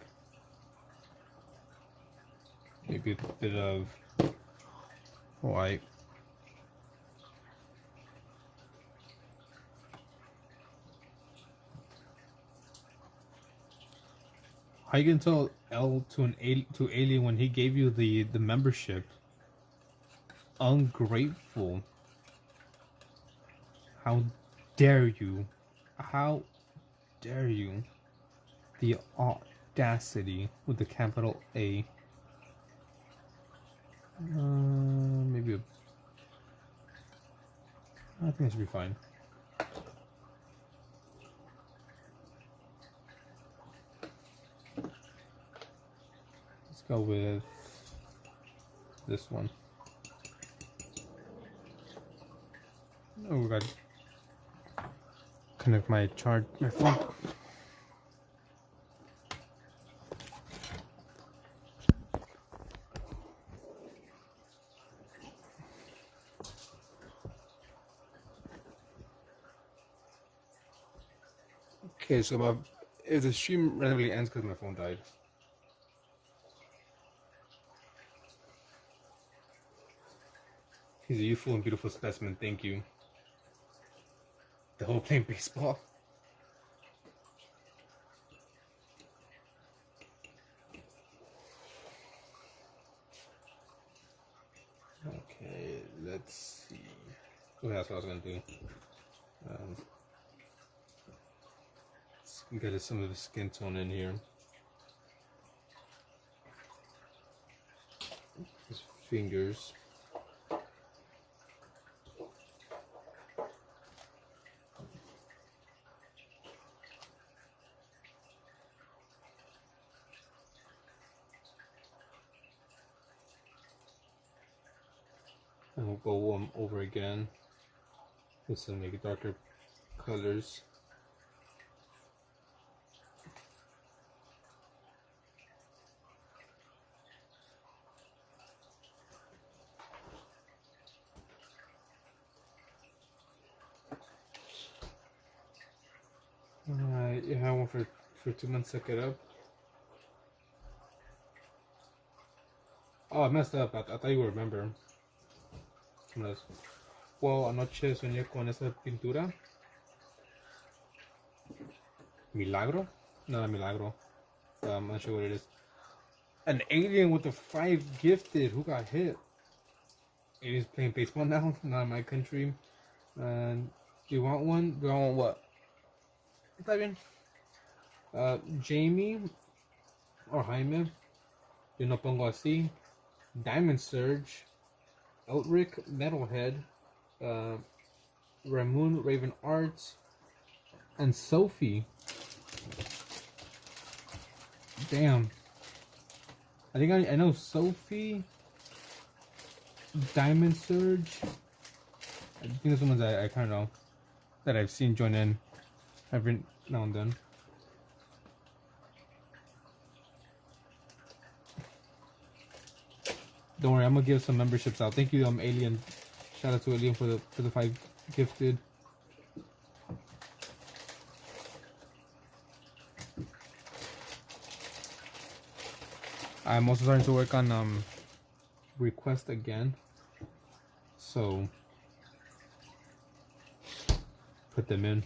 Maybe a bit of white. How you can tell L to Alien when he gave you the membership? Ungrateful. How dare you? How dare you? The audacity with the capital A. Maybe I think it should be fine. Let's go with this one. Oh, we got connect my phone. Okay, so if the stream randomly ends because my phone died. He's a youthful and beautiful specimen, thank you. The whole playing baseball. Let's see. Oh, that's what I was gonna do. Get some of the skin tone in here. His fingers. And we'll go over again with some maybe darker colors. You have one for 2 months to set it up. Oh, I messed up. I thought you would remember. Well, anoche soñé con esa pintura. Milagro? No, Milagro. I'm not sure what it is. An alien with a 5 gifted. Who got hit? Aliens playing baseball now. Not in my country. And do you want one? Do I want what? Está bien. Jamie or Jaime. Yo no pongo así. Diamond Surge. Elric Metalhead. Ramon Raven Arts. And Sophie. Damn. I think I know Sophie. Diamond Surge. I think those are ones I kind of know that I've seen join in every now and then. Don't worry, I'm gonna give some memberships out. Thank you, Alien. Shout out to Alien for the 5 gifted. I'm also starting to work on request again. So put them in.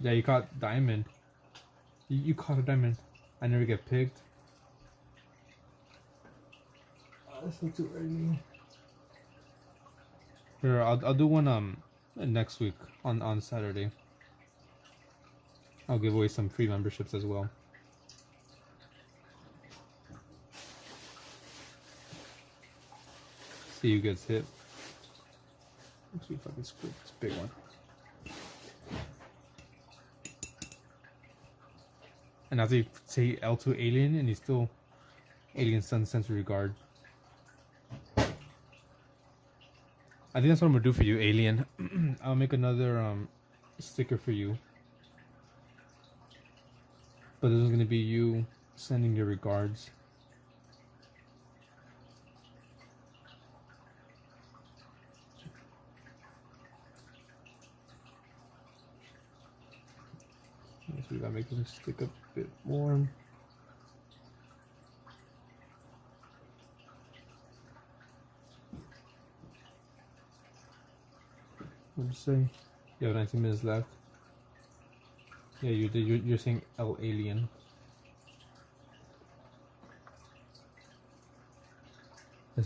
Yeah, you caught diamond. You caught a diamond. I never get picked. That's not too early. Here, I'll do one next week on Saturday. I'll give away some free memberships as well. See who gets hit. Let's see if I can scoop this big one. And as they say L2 alien, and he's still alien sun sensory regard. I think that's what I'm gonna do for you, alien. I'll make another sticker for you. But this is gonna be you sending your regards. So we gotta make this stick a bit more. What did you say? You have 19 minutes left. Yeah, you did. You're saying L alien.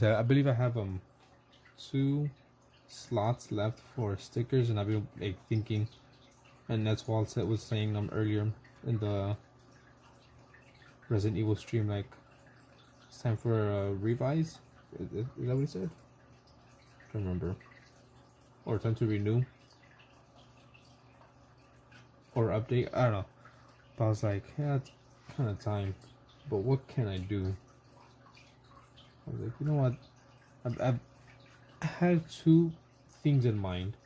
I believe I have 2 slots left for stickers, and I've been like thinking, and that's what Walt was saying earlier in the Resident Evil stream. Like, it's time for a revise. Is that what he said? I don't remember. Or time to renew. Or update. I don't know. But I was like, yeah, it's kind of time. But what can I do? I was like, you know what? I've had 2 things in mind.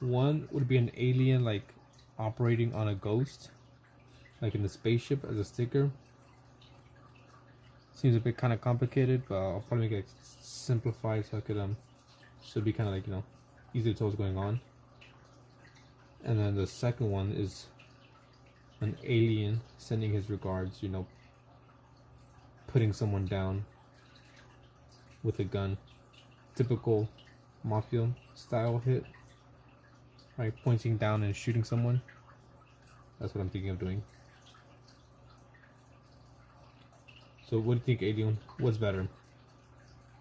One would be an alien like operating on a ghost, like in the spaceship as a sticker. Seems a bit kind of complicated, but I'll probably make it simplified so I could should be kind of like, you know, easy to tell what's going on. And then the second one is an alien sending his regards, you know, putting someone down with a gun. Typical mafia style hit. Right, pointing down and shooting someone. That's what I'm thinking of doing. So what do you think, alien? What's better?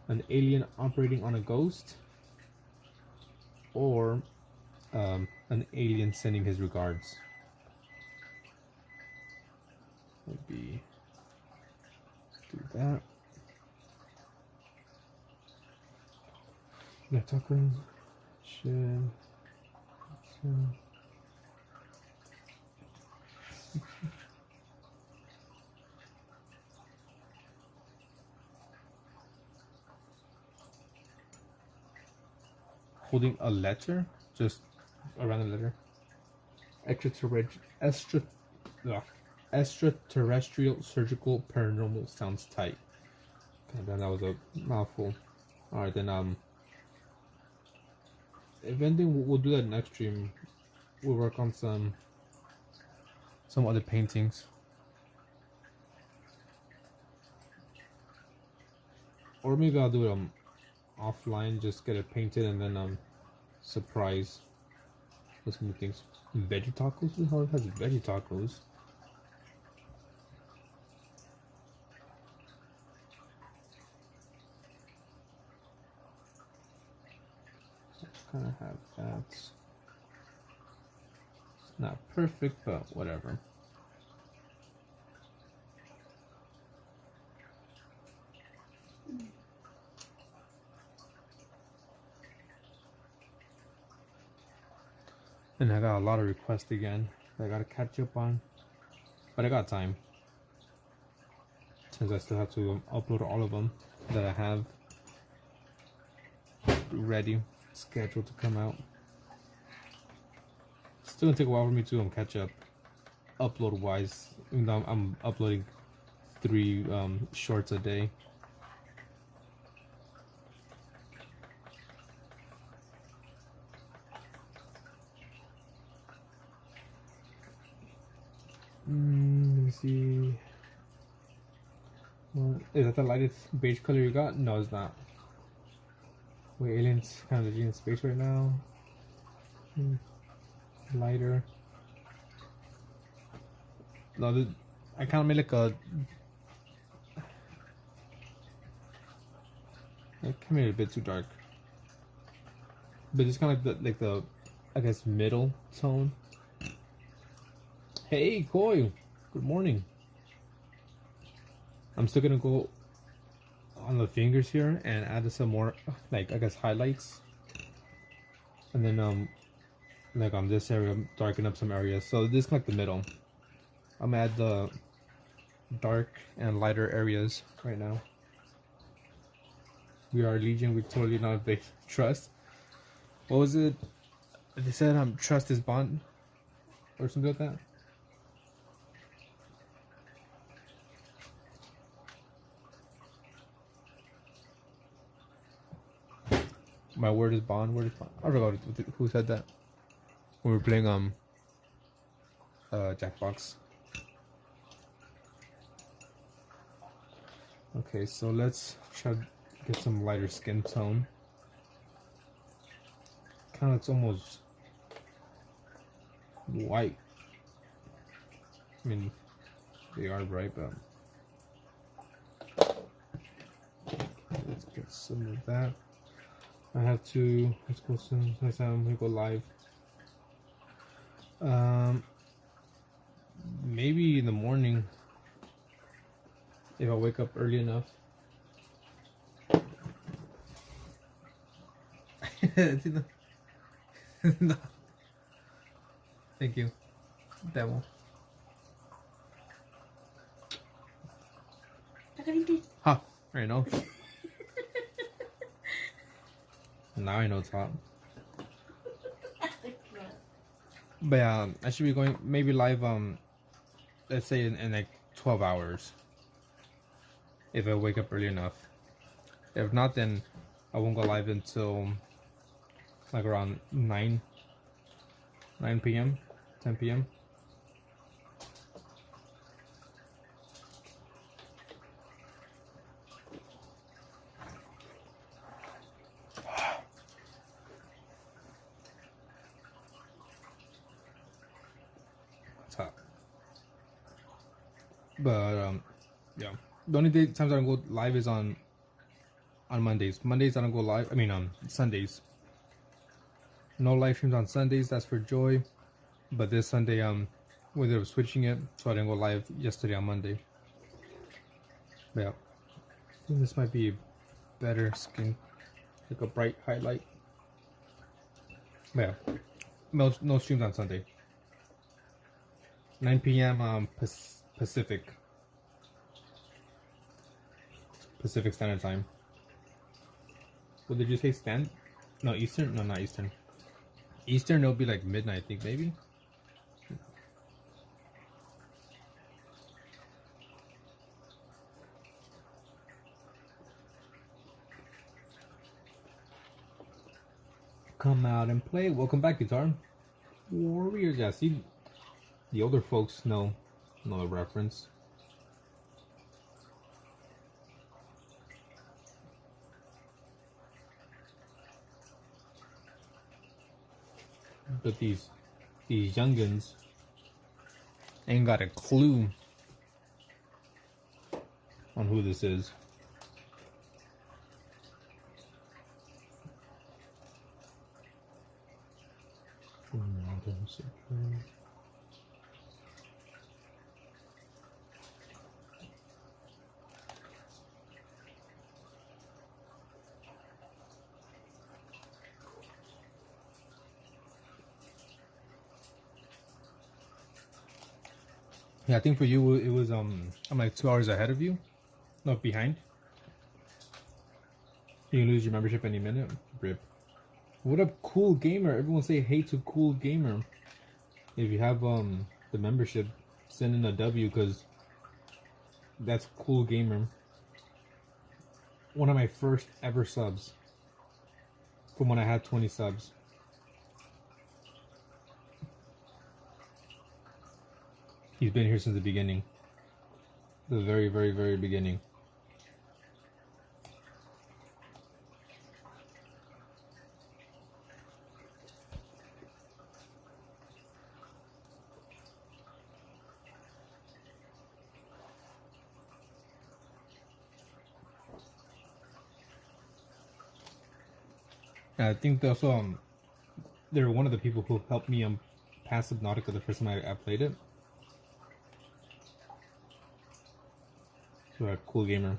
An alien operating on a ghost or an alien sending his regards. Maybe do that. Yeah, tacos. Shit. So. Holding a letter, just around the letter. Extraterrestrial surgical paranormal sounds tight. Okay, then that was a mouthful. All right, then if anything, we'll do that next stream. We'll work on some other paintings. Or maybe I'll do it offline, just get it painted and then surprise with some things. Veggie tacos? Who the hell has veggie tacos? Kind of have that. It's not perfect, but whatever. And I got a lot of requests again that I gotta catch up on, but I got time since I still have to upload all of them that I have ready, scheduled to come out. Still gonna take a while for me to catch up, upload wise. Even though I'm uploading 3 shorts a day. Let me see. Well, is that the lightest beige color you got? No, it's not. Wait, aliens kind of in space right now. Lighter. No, I kind of made like a. It came in a bit too dark. But it's kind of like the, I guess, middle tone. Hey, Koi. Good morning. I'm still gonna go on the fingers here and add some more, like, I guess, highlights. And then, like on this area, darken up some areas. So this is like the middle. I'm gonna add the dark and lighter areas right now. We are Legion, we totally not big trust. What was it? They said trust is bond or something like that. My word is bond, word is bond. I forgot who said that. When we were playing Jackbox. Okay, so let's try to get some lighter skin tone. Kind of looks almost white. I mean, they are bright, but let's get some of that. I have to. Let's go soon. Next time we go live. Maybe in the morning if I wake up early enough. No. Thank you, Devil. Huh? I know. Now I know it's hot. But yeah, I should be going maybe live let's say in like 12 hours. If I wake up early enough. If not, then I won't go live until like around 9 p.m. 10 p.m. But yeah, the only times I don't go live is on Mondays. Mondays I don't go live. I mean Sundays. No live streams on Sundays. That's for Joy. But this Sunday, we're switching it, so I didn't go live yesterday on Monday. But yeah, I think this might be better skin, like a bright highlight. But yeah, no streams on Sunday. 9 p.m. Pacific Standard Time. What did you say? No, Eastern. No, not Eastern. Eastern, it'll be like midnight, I think, maybe. Come out and play. Welcome back, Guitar Warriors. Yeah, see, the older folks know the reference. But these youngins ain't got a clue on who this is. Yeah, I think for you it was I'm like 2 hours ahead of you, no, behind. You can lose your membership any minute. Rip. What up, Cool Gamer? Everyone say hey to Cool Gamer. If you have the membership, send in a W, because that's Cool Gamer. One of my first ever subs from when I had 20 subs. He's been here since the beginning. The very, very, very beginning. I think also they're one of the people who helped me pass Subnautica the first time I played it. So a Cool Gamer,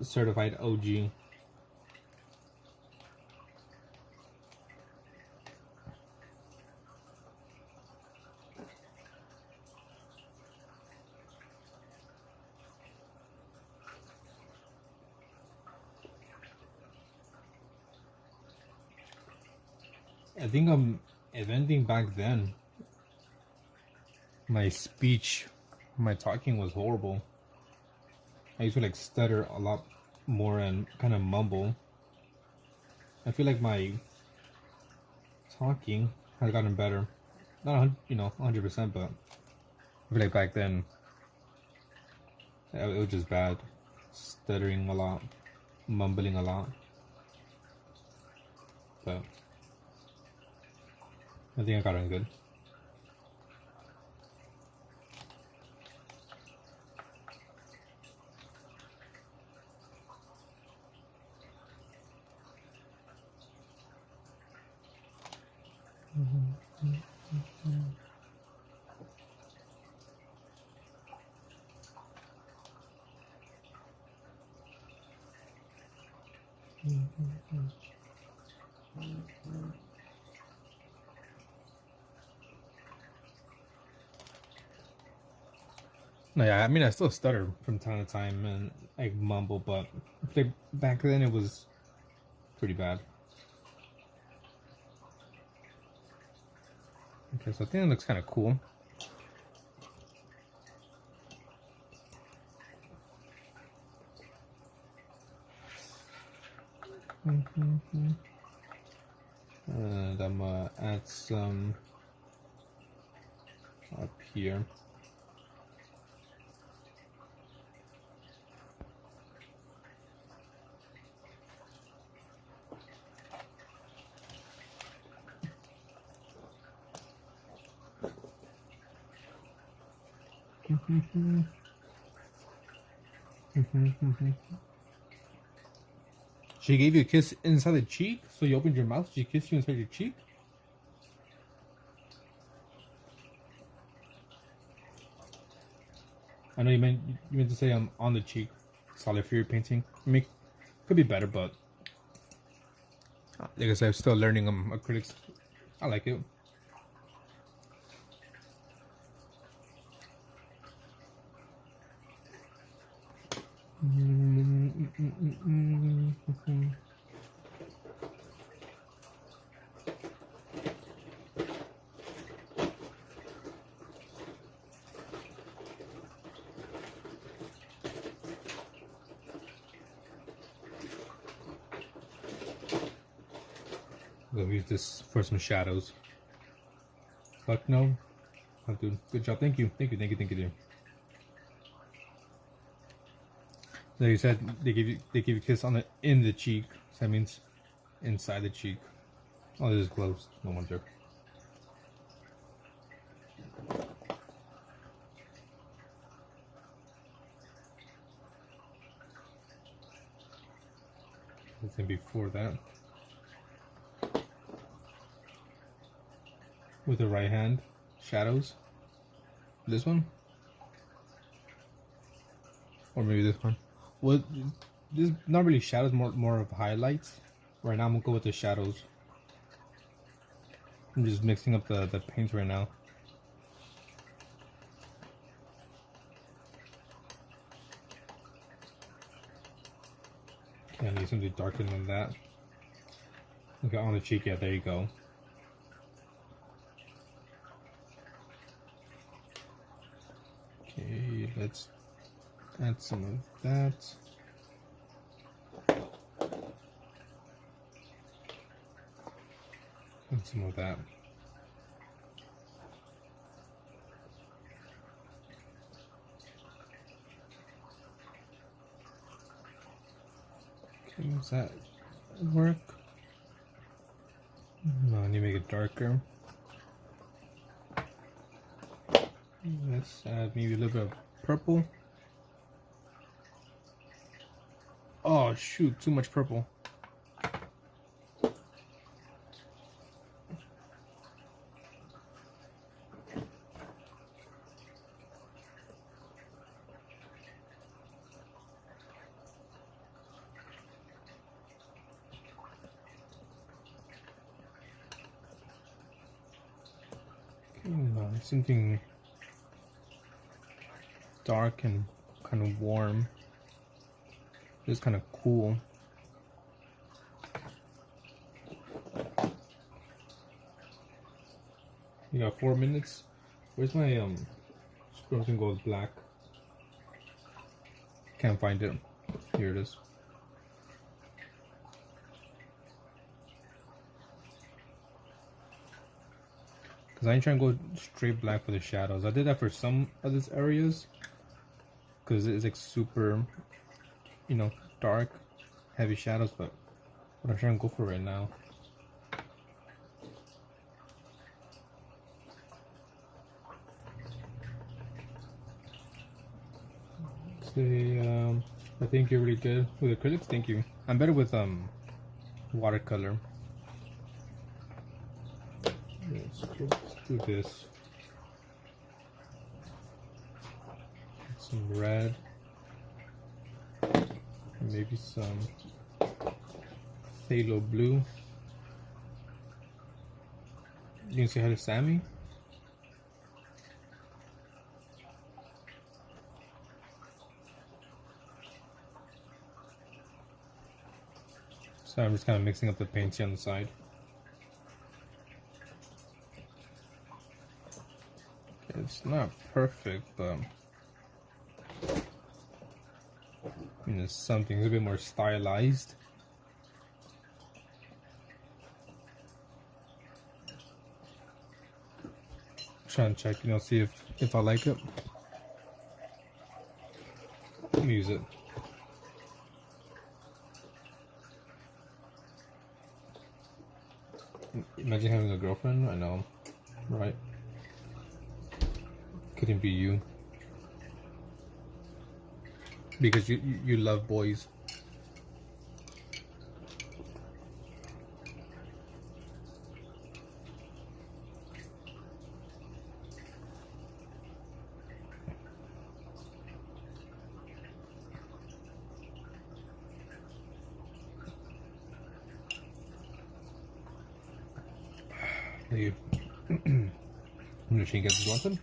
certified OG. I think if anything back then, my speech, my talking was horrible. I used to like stutter a lot more and kind of mumble. I feel like my talking has gotten better. Not 100%, but I feel like back then it was just bad. Stuttering a lot, mumbling a lot. But I think I got on good. No, yeah, I mean, I still stutter from time to time and I mumble, but like back then it was pretty bad. Okay, so I think it looks kind of cool. And I'm gonna add some up here. She gave you a kiss inside the cheek, so you opened your mouth. She kissed you inside your cheek. I know you meant to say on the cheek. Solid for your painting. I mean, could be better, but like I said, I'm still learning acrylics. I like it. We'll use this for some shadows. Fuck no. Oh, dude, good job. Thank you. Dude. Like you said, they give you a kiss on in the cheek. So that means inside the cheek. Oh, this is closed. No wonder. I think before that. With the right hand, shadows. This one, or maybe this one. Well, this is not really shadows, more of highlights. Right now, I'm gonna go with the shadows. I'm just mixing up the paints right now. Okay, I need something darker than that. Okay, on the cheek. Yeah, there you go. Okay, let's add some of that. And some of that. Okay, does that work? No, I need to make it darker. Let's add maybe a little bit of purple. Oh shoot, too much purple. No, something dark and kind of warm. It's kind of cool. You got 4 minutes. Where's my scrubs and gold black? Can't find it. Here it is. Cause I ain't trying to go straight black for the shadows. I did that for some of these areas. Cause it's like super, you know, dark, heavy shadows. But what I'm trying to go for right now. Say, I think you're really good with acrylics. Thank you. I'm better with watercolor. Let's do this. Some red, maybe some phthalo blue. You can say hi to Sammy. So I'm just kind of mixing up the paints here on the side. It's not perfect, but I mean, it's something a bit more stylized. Try and check, you know, see if I like it. Let me use it. Imagine having a girlfriend. I know, right? Couldn't be you. Because you love boys. Hey, I'm gonna shake it. You want some?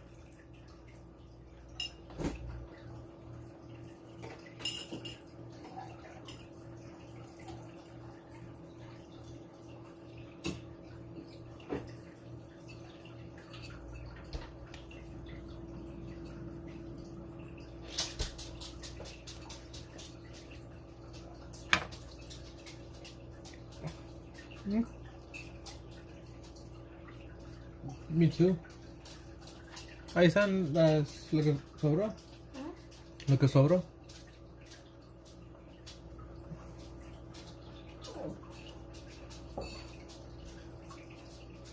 Mm. Me too. I sound like a soda. Like a soda.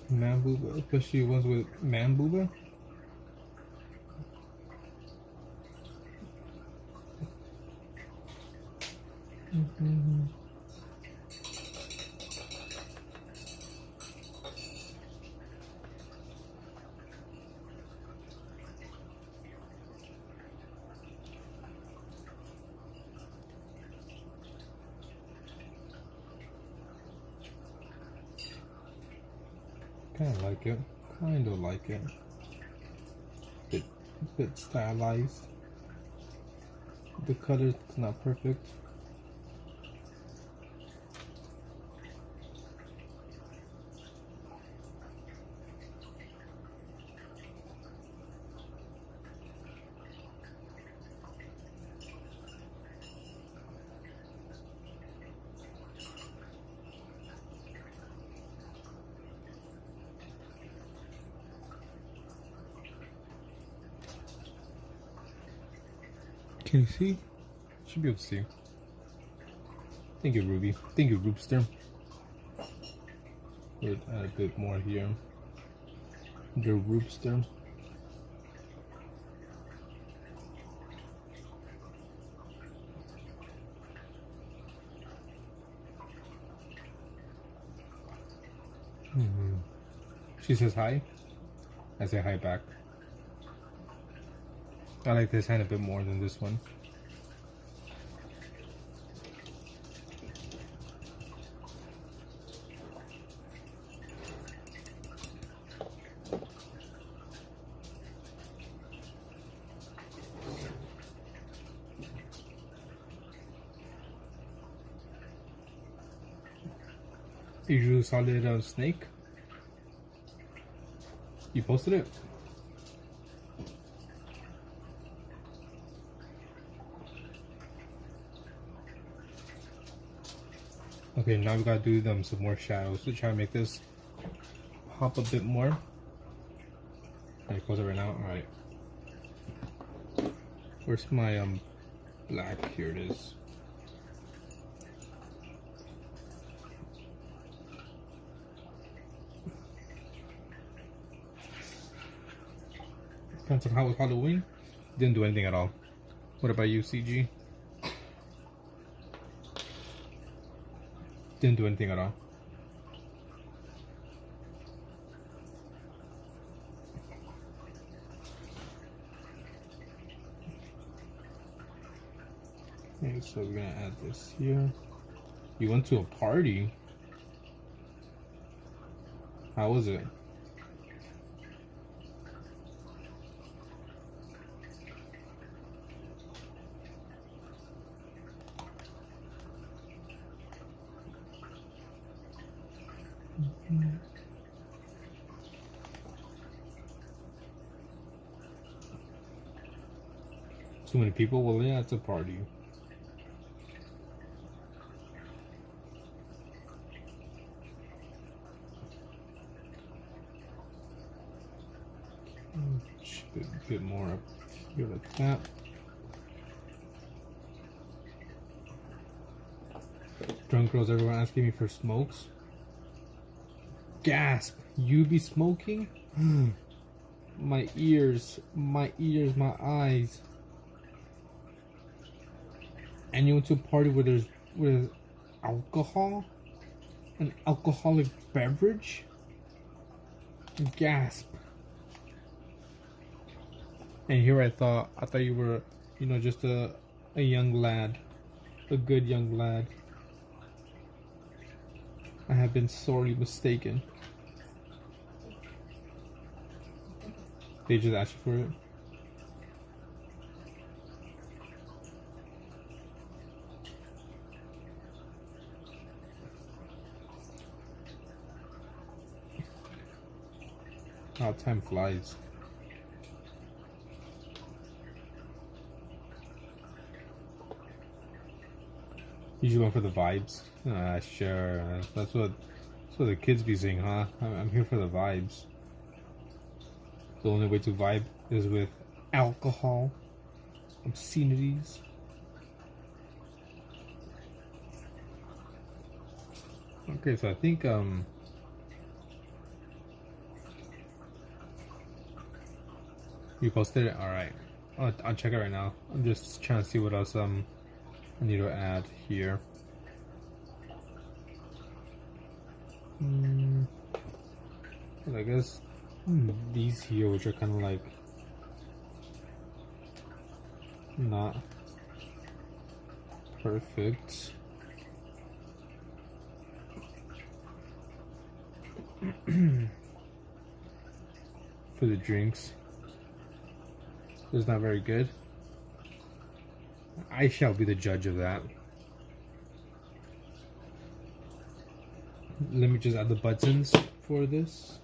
Man booba, especially ones with man booba. Kind of like it. Kind of like it. Bit stylized. The color's not perfect. Can you see? Should be able to see. Thank you, Ruby. Thank you, Roopster. We'll add a bit more here. The Roopster. She says hi. I say hi back. I like this hand a bit more than this one. You drew a solid snake. You posted it. Okay, now we gotta do them some more shadows to try to make this pop a bit more. Alright, close it right now. Alright. Where's my black? Here it is. Depends on how it was Halloween. Didn't do anything at all. What about you, CG? Didn't do anything at all. Okay, so we're gonna add this here. You went to a party? How was it? Too many people? Well, yeah, it's a party. A bit more up here like that. Drunk girls, everyone asking me for smokes. Gasp! You be smoking? My ears, my eyes. And you went to a party where there's alcohol? An alcoholic beverage? Gasp. And here I thought you were, you know, just a young lad. A good young lad. I have been sorely mistaken. They just asked you for it. How time flies. You just went for the vibes. Sure. That's what the kids be saying, huh? I'm here for the vibes. The only way to vibe is with alcohol, obscenities. Okay, so I think you posted it. All right, I'll check it right now. I'm just trying to see what else I need to add here. I guess these here, which are kind of like not perfect. For the drinks, it's not very good. I shall be the judge of that. Let me just add the buttons for this.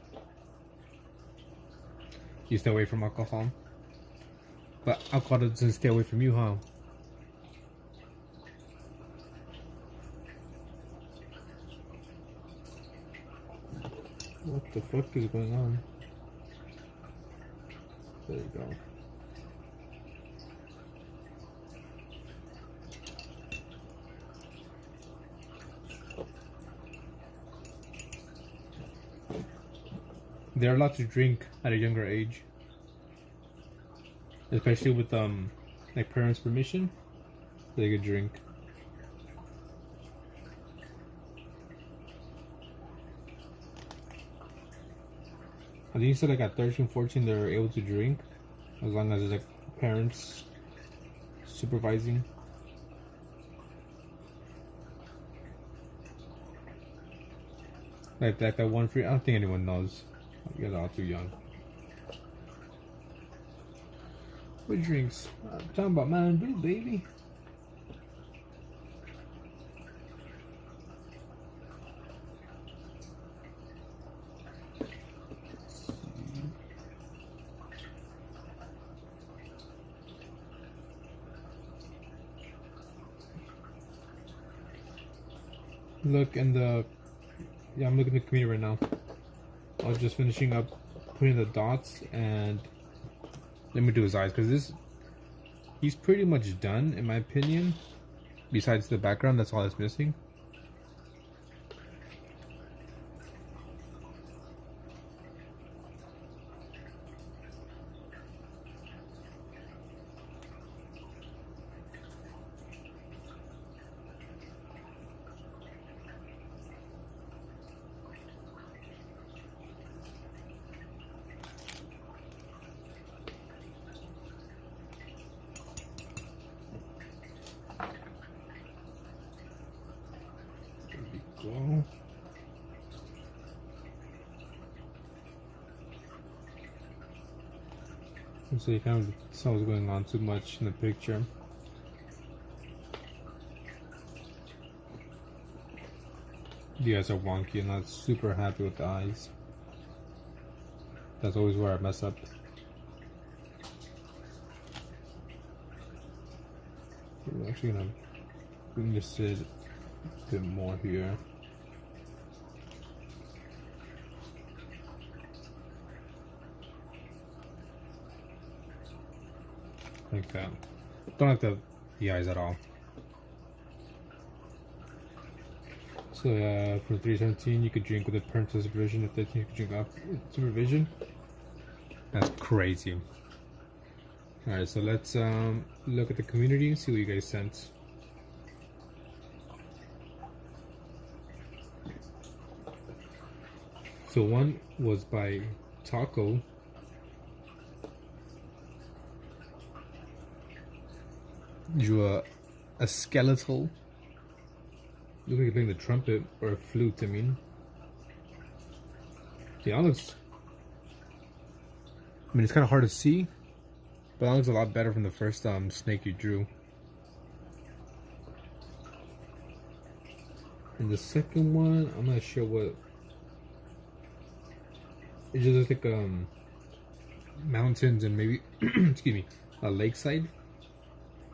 You stay away from alcohol, but alcohol doesn't stay away from you, huh? What the fuck is going on? There you go. They're allowed to drink at a younger age, especially with like parents' permission. They could drink. I think you said like at 13, 14 they're able to drink, as long as there's like parents supervising. Like that one free. I don't think anyone knows. You guys are all too young. What drinks? I'm talking about Mountain Dew, baby. Look in the. Yeah, I'm looking at the computer right now. I was just finishing up putting the dots, and let me do his eyes, because he's pretty much done in my opinion. Besides the background, that's all that's missing. Go. So you kind of saw what's going on too much in the picture. The eyes are wonky. I'm not super happy with the eyes. That's always where I mess up. We're actually gonna bring this in a bit more here. Like that. Don't like the eyes at all. So for 317 you could drink with a parental supervision, at 13 you could drink up supervision. That's crazy. Alright, so let's look at the community and see what you guys sent. So one was by Taco. Drew a skeletal. Looks like you're playing the trumpet or a flute, I mean. Yeah, that I mean, it's kind of hard to see, but that looks a lot better from the first snake you drew. And the second one, I'm not sure what. It just looks like mountains and maybe excuse me, a lakeside,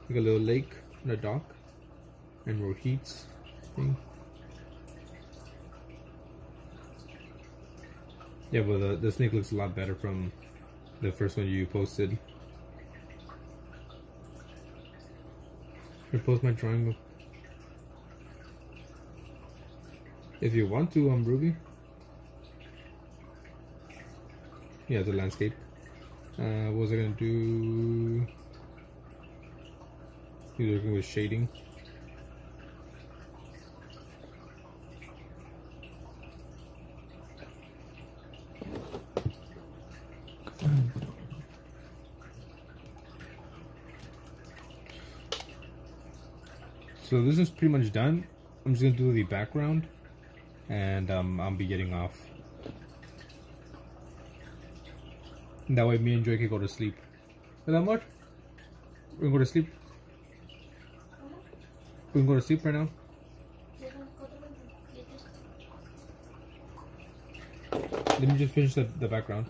like a little lake and a dock, and Rohit's thing. Yeah, but the snake looks a lot better from the first one you posted. Post my drawing if you want to, Ruby. Yeah, the landscape. What was I gonna do? You're working with shading. So this is pretty much done. I'm just gonna do the background, and I'll be getting off. And that way me and Joy can go to sleep. Is that much? We're gonna go to sleep. We can go to sleep right now. Let me just finish the background.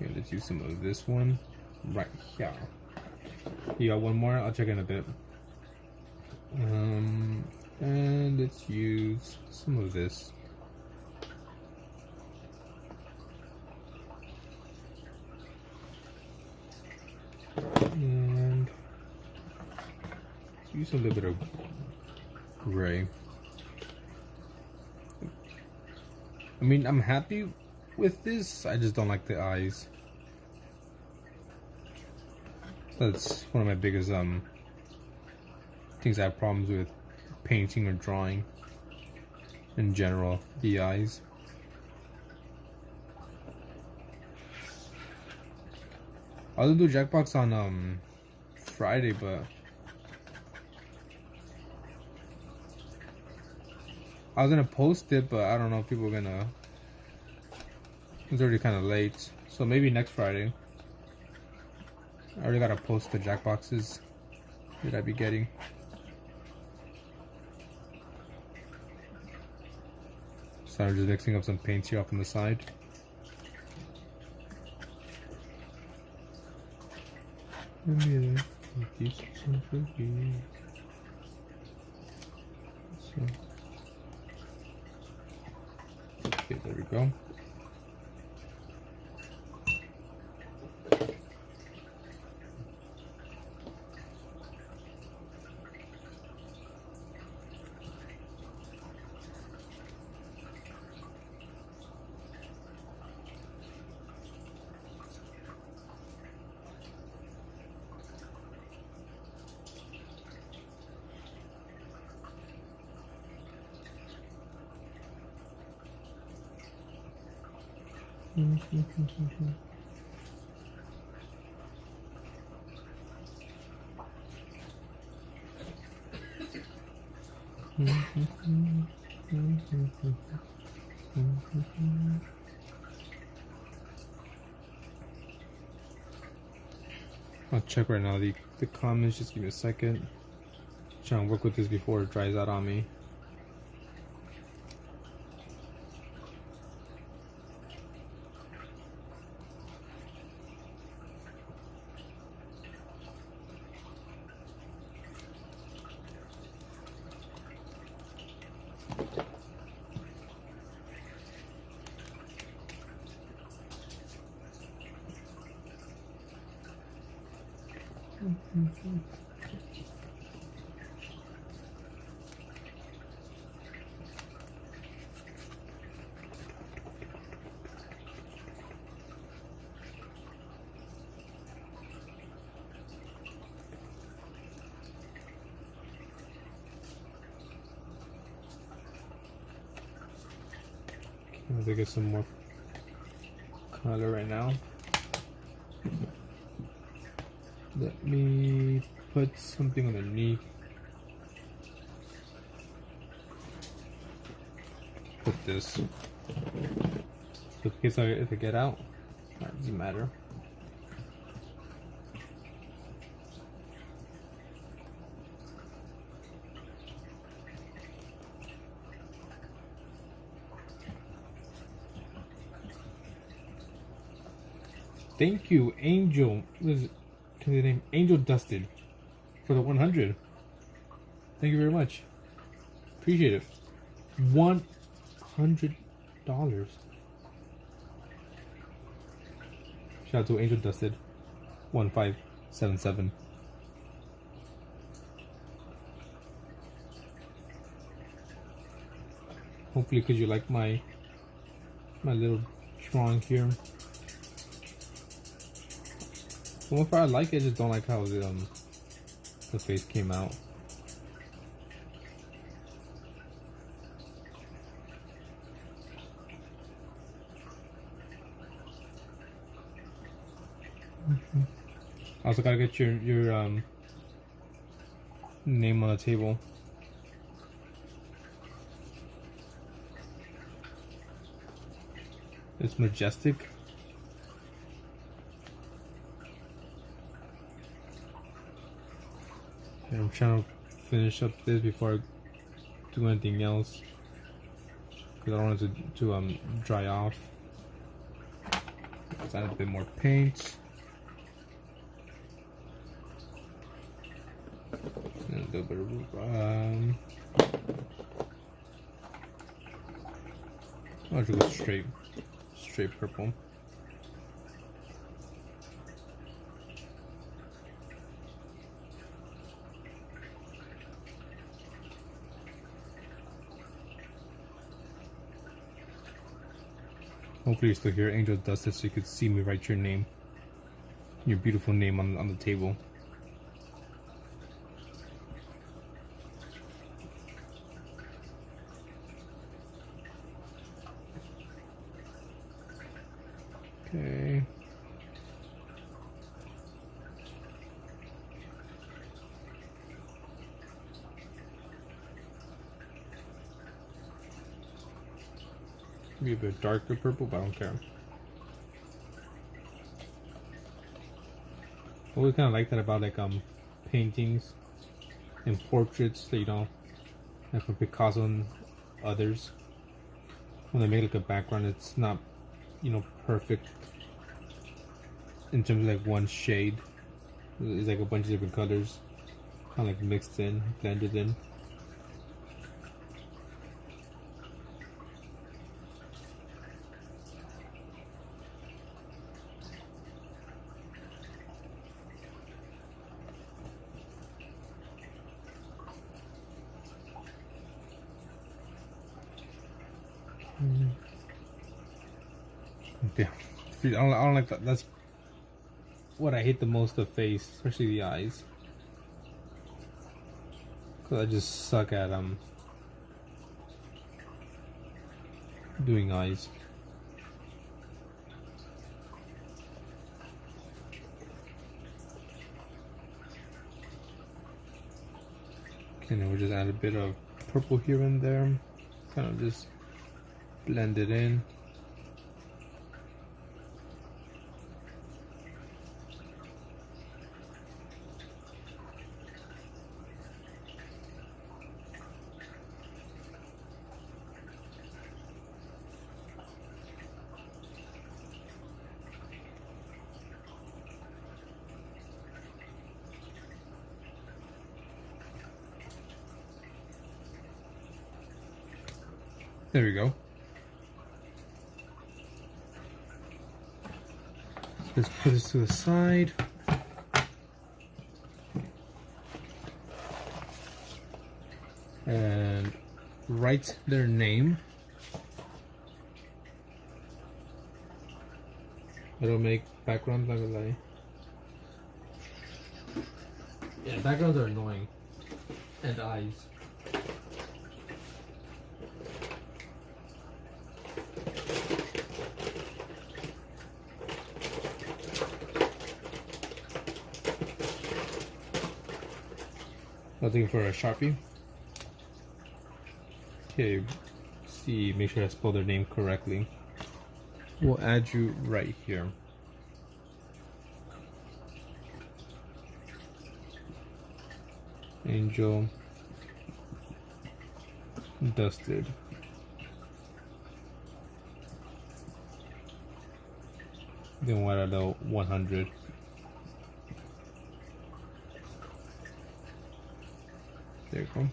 Okay, let's use some of this one right here. You got one more? I'll check in a bit. And let's use some of this. And let's use a little bit of gray. I mean, I'm happy with this. I just don't like the eyes. That's one of my biggest things I have problems with painting or drawing in general, the eyes. I was gonna do Jackbox on Friday, but I was gonna post it, but I don't know if people are gonna. It's already kind of late, so maybe next Friday. I already gotta post the Jackboxes that I'd be getting. So I'm just mixing up some paints here off on the side. So, okay, there we go. I'll check right now the comments. Just give me a second. Trying to work with this before it dries out on me. I'm gonna get some more color right now. Let me put something underneath. put this. So in case if I get out, that doesn't matter. Thank you, Angel. What is it? Can the name Angel Dusted for the 100. Thank you very much. Appreciate it. $100. Shout out to Angel Dusted 1577. Hopefully, because you like my little drawing here. For the most part, I like it. I just don't like how the face came out. Also gotta get your name on the table. It's Majestic. And I'm trying to finish up this before I do anything else, because I don't want it to dry off. Let's add a bit more paint. And a little bit of I'll just go straight purple. Hopefully you still hear Angel Dusted so you could see me write your name. Your beautiful name on the table. Okay. Maybe a bit darker purple, but I don't care. I always kind of like that about like paintings and portraits that, you know, like from Picasso and others. When they make like a background, it's not, you know, perfect in terms of like one shade. It's like a bunch of different colors, kind of like mixed in, blended in. Yeah, I don't like that. That's what I hate the most, the face, especially the eyes. Cause I just suck at doing eyes. Okay, now we'll just add a bit of purple here and there, kind of just blend it in. There we go. Let's put this to the side. And write their name. I don't make backgrounds, not gonna lie. Yeah, backgrounds are annoying. And eyes. Looking for a Sharpie. Okay, see, make sure I spell their name correctly. We'll add you right here. Angel Dusted. Then what are the 100? There you go.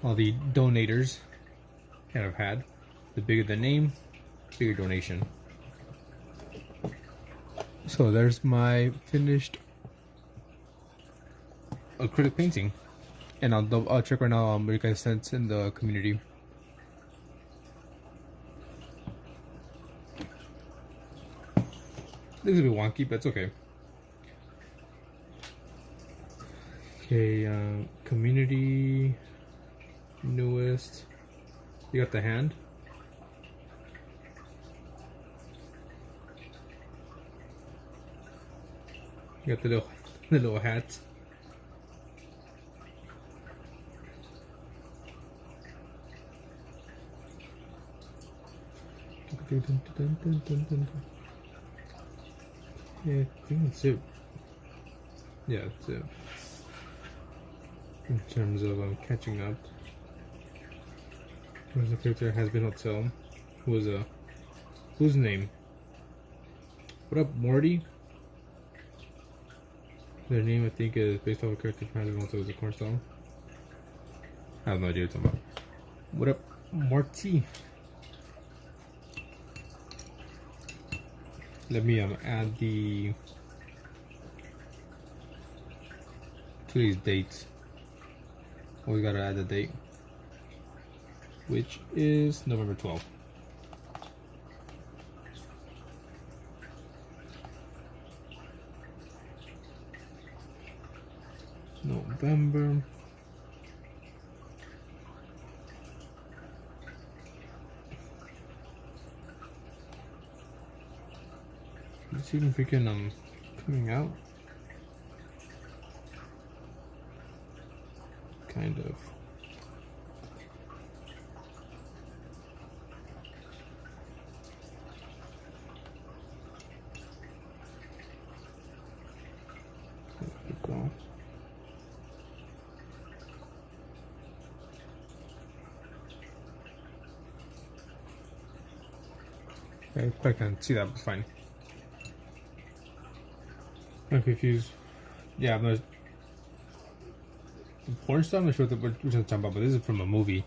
All the donators kind of had. The bigger the name, bigger donation. So there's my finished acrylic painting. And I'll check right now what you guys sent in the community. Looks a bit wonky, but it's okay. Okay, community, newest. You got the hand. You got the little hat. Yeah, I think that's it. Yeah, that's it. In terms of catching up. There's a character has been Hotel. Whose name? What up, Morty? Their name I think is based off a character from Has Been Hotel as a cornerstone. I have no idea what you're talking about. What up, Morty? Let me add the today's date. Always gotta add the date, which is November 12th. November. It's even freaking coming out. Kind of. There we go. Okay, I can see that, but fine. I'm confused. Yeah, I'm not. Porn star? I'm not sure what we're talking about, but this is from a movie.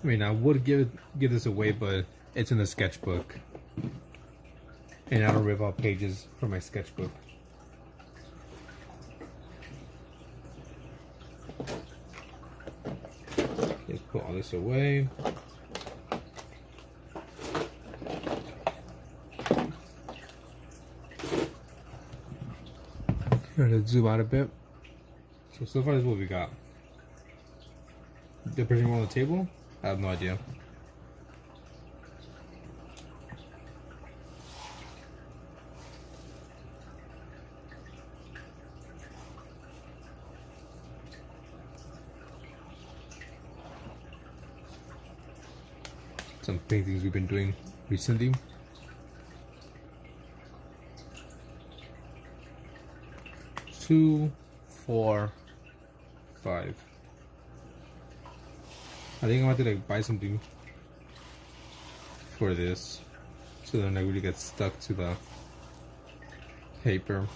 I mean, I would give this away, but it's in the sketchbook, and I don't rip out pages from my sketchbook. Let's put all this away. Try to zoom out a bit. So far this is what we got. The person on the table? I have no idea. Some paintings we've been doing recently. Two, 4, 5. I think I'm going to like buy something for this, so then I really get stuck to the paper.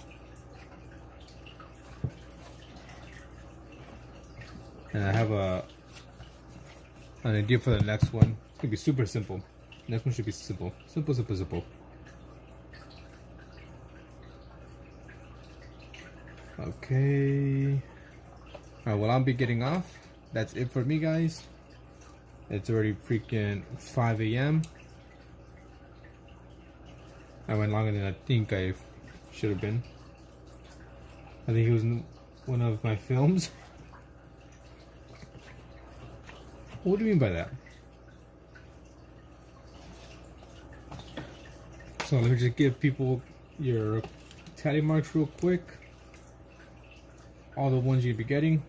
And I have an idea for the next one. It's gonna be super simple. Next one should be simple. Simple, simple, simple. Okay. Alright, well, I'll be getting off. That's it for me, guys. It's already freaking 5 a.m. I went longer than I think I should have been. I think it was one of my films. What do you mean by that? So let me just give people your tally marks real quick. All the ones you'll be getting.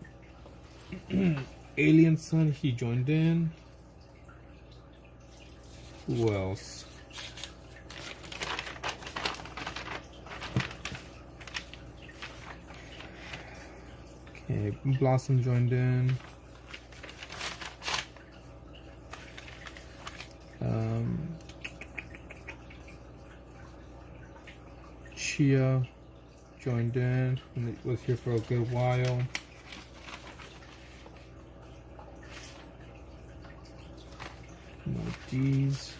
Alien Son, he joined in. Who else? Okay, Blossom joined in. Chia joined in and was here for a good while. More D's.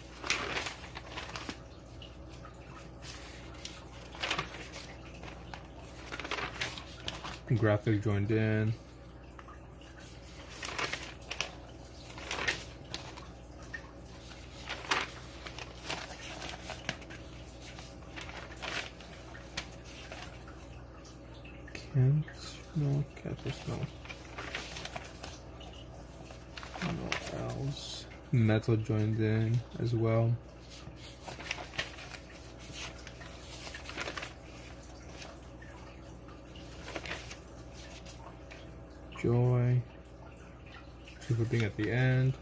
Graphic joined in. Kent, no, Campus, no. No else. Metal joined in as well. Joy. Two for being at the end.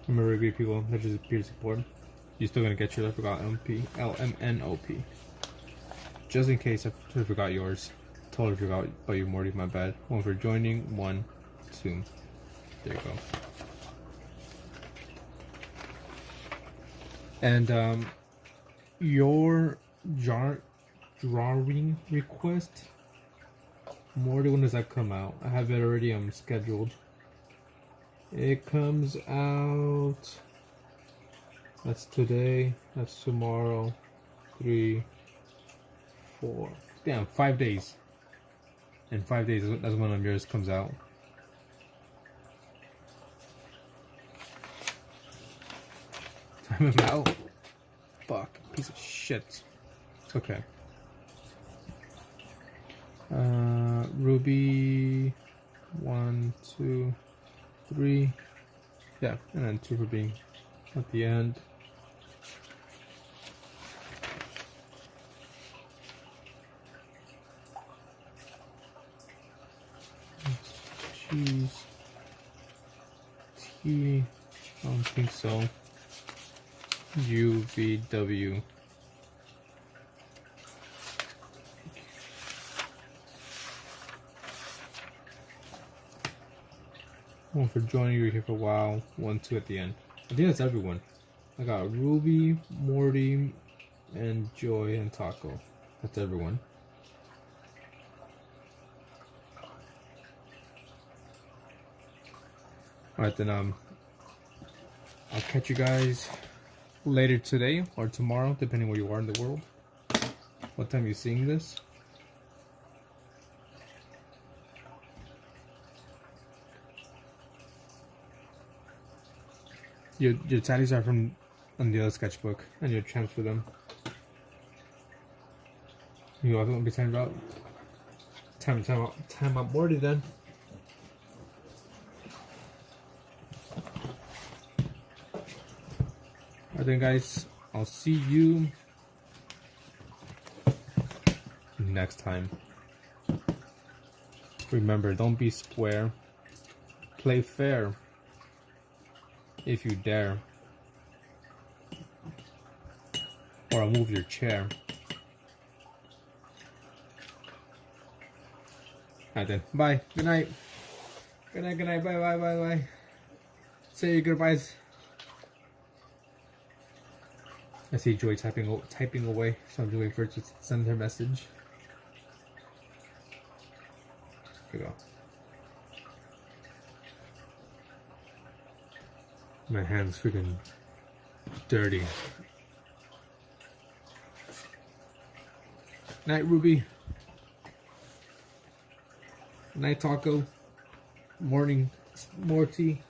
Remember, great people that just appear to support. You're still gonna get your I forgot LMP, LMNOP. Just in case I forgot yours. Totally forgot about you, Morty. My bad. One for joining. 1, 2. There you go. And your drawing request. Morty, when does that come out? I have it already scheduled. It comes out. That's today. That's tomorrow. 3, 4. Damn, 5 days. In 5 days, that's when yours comes out. Time him out. Fuck, piece of shit. It's okay. Ruby, 1, 2, 3. Yeah, and then 2 for being at the end. Cheese. T. I don't think so. UVW. One for joining you here for a while. 1, 2 at the end. I think that's everyone. I got Ruby, Morty, and Joy and Taco. That's everyone. Alright then, I'll catch you guys later today or tomorrow, depending where you are in the world. What time you're seeing this. Your tallies are from on the other sketchbook, and you transfer them. You also won't be time out. Time out Morty then. Alright then, guys. I'll see you next time. Remember, don't be square. Play fair. If you dare. Or I'll move your chair. Alright then. Bye. Good night. Good night, good night. Bye, bye, bye, bye. Say your goodbyes. I see Joy typing away, so I'm just waiting for her to send her message. Here we go. My hand's freaking dirty. Night, Ruby. Night, Taco. Morning, Morty.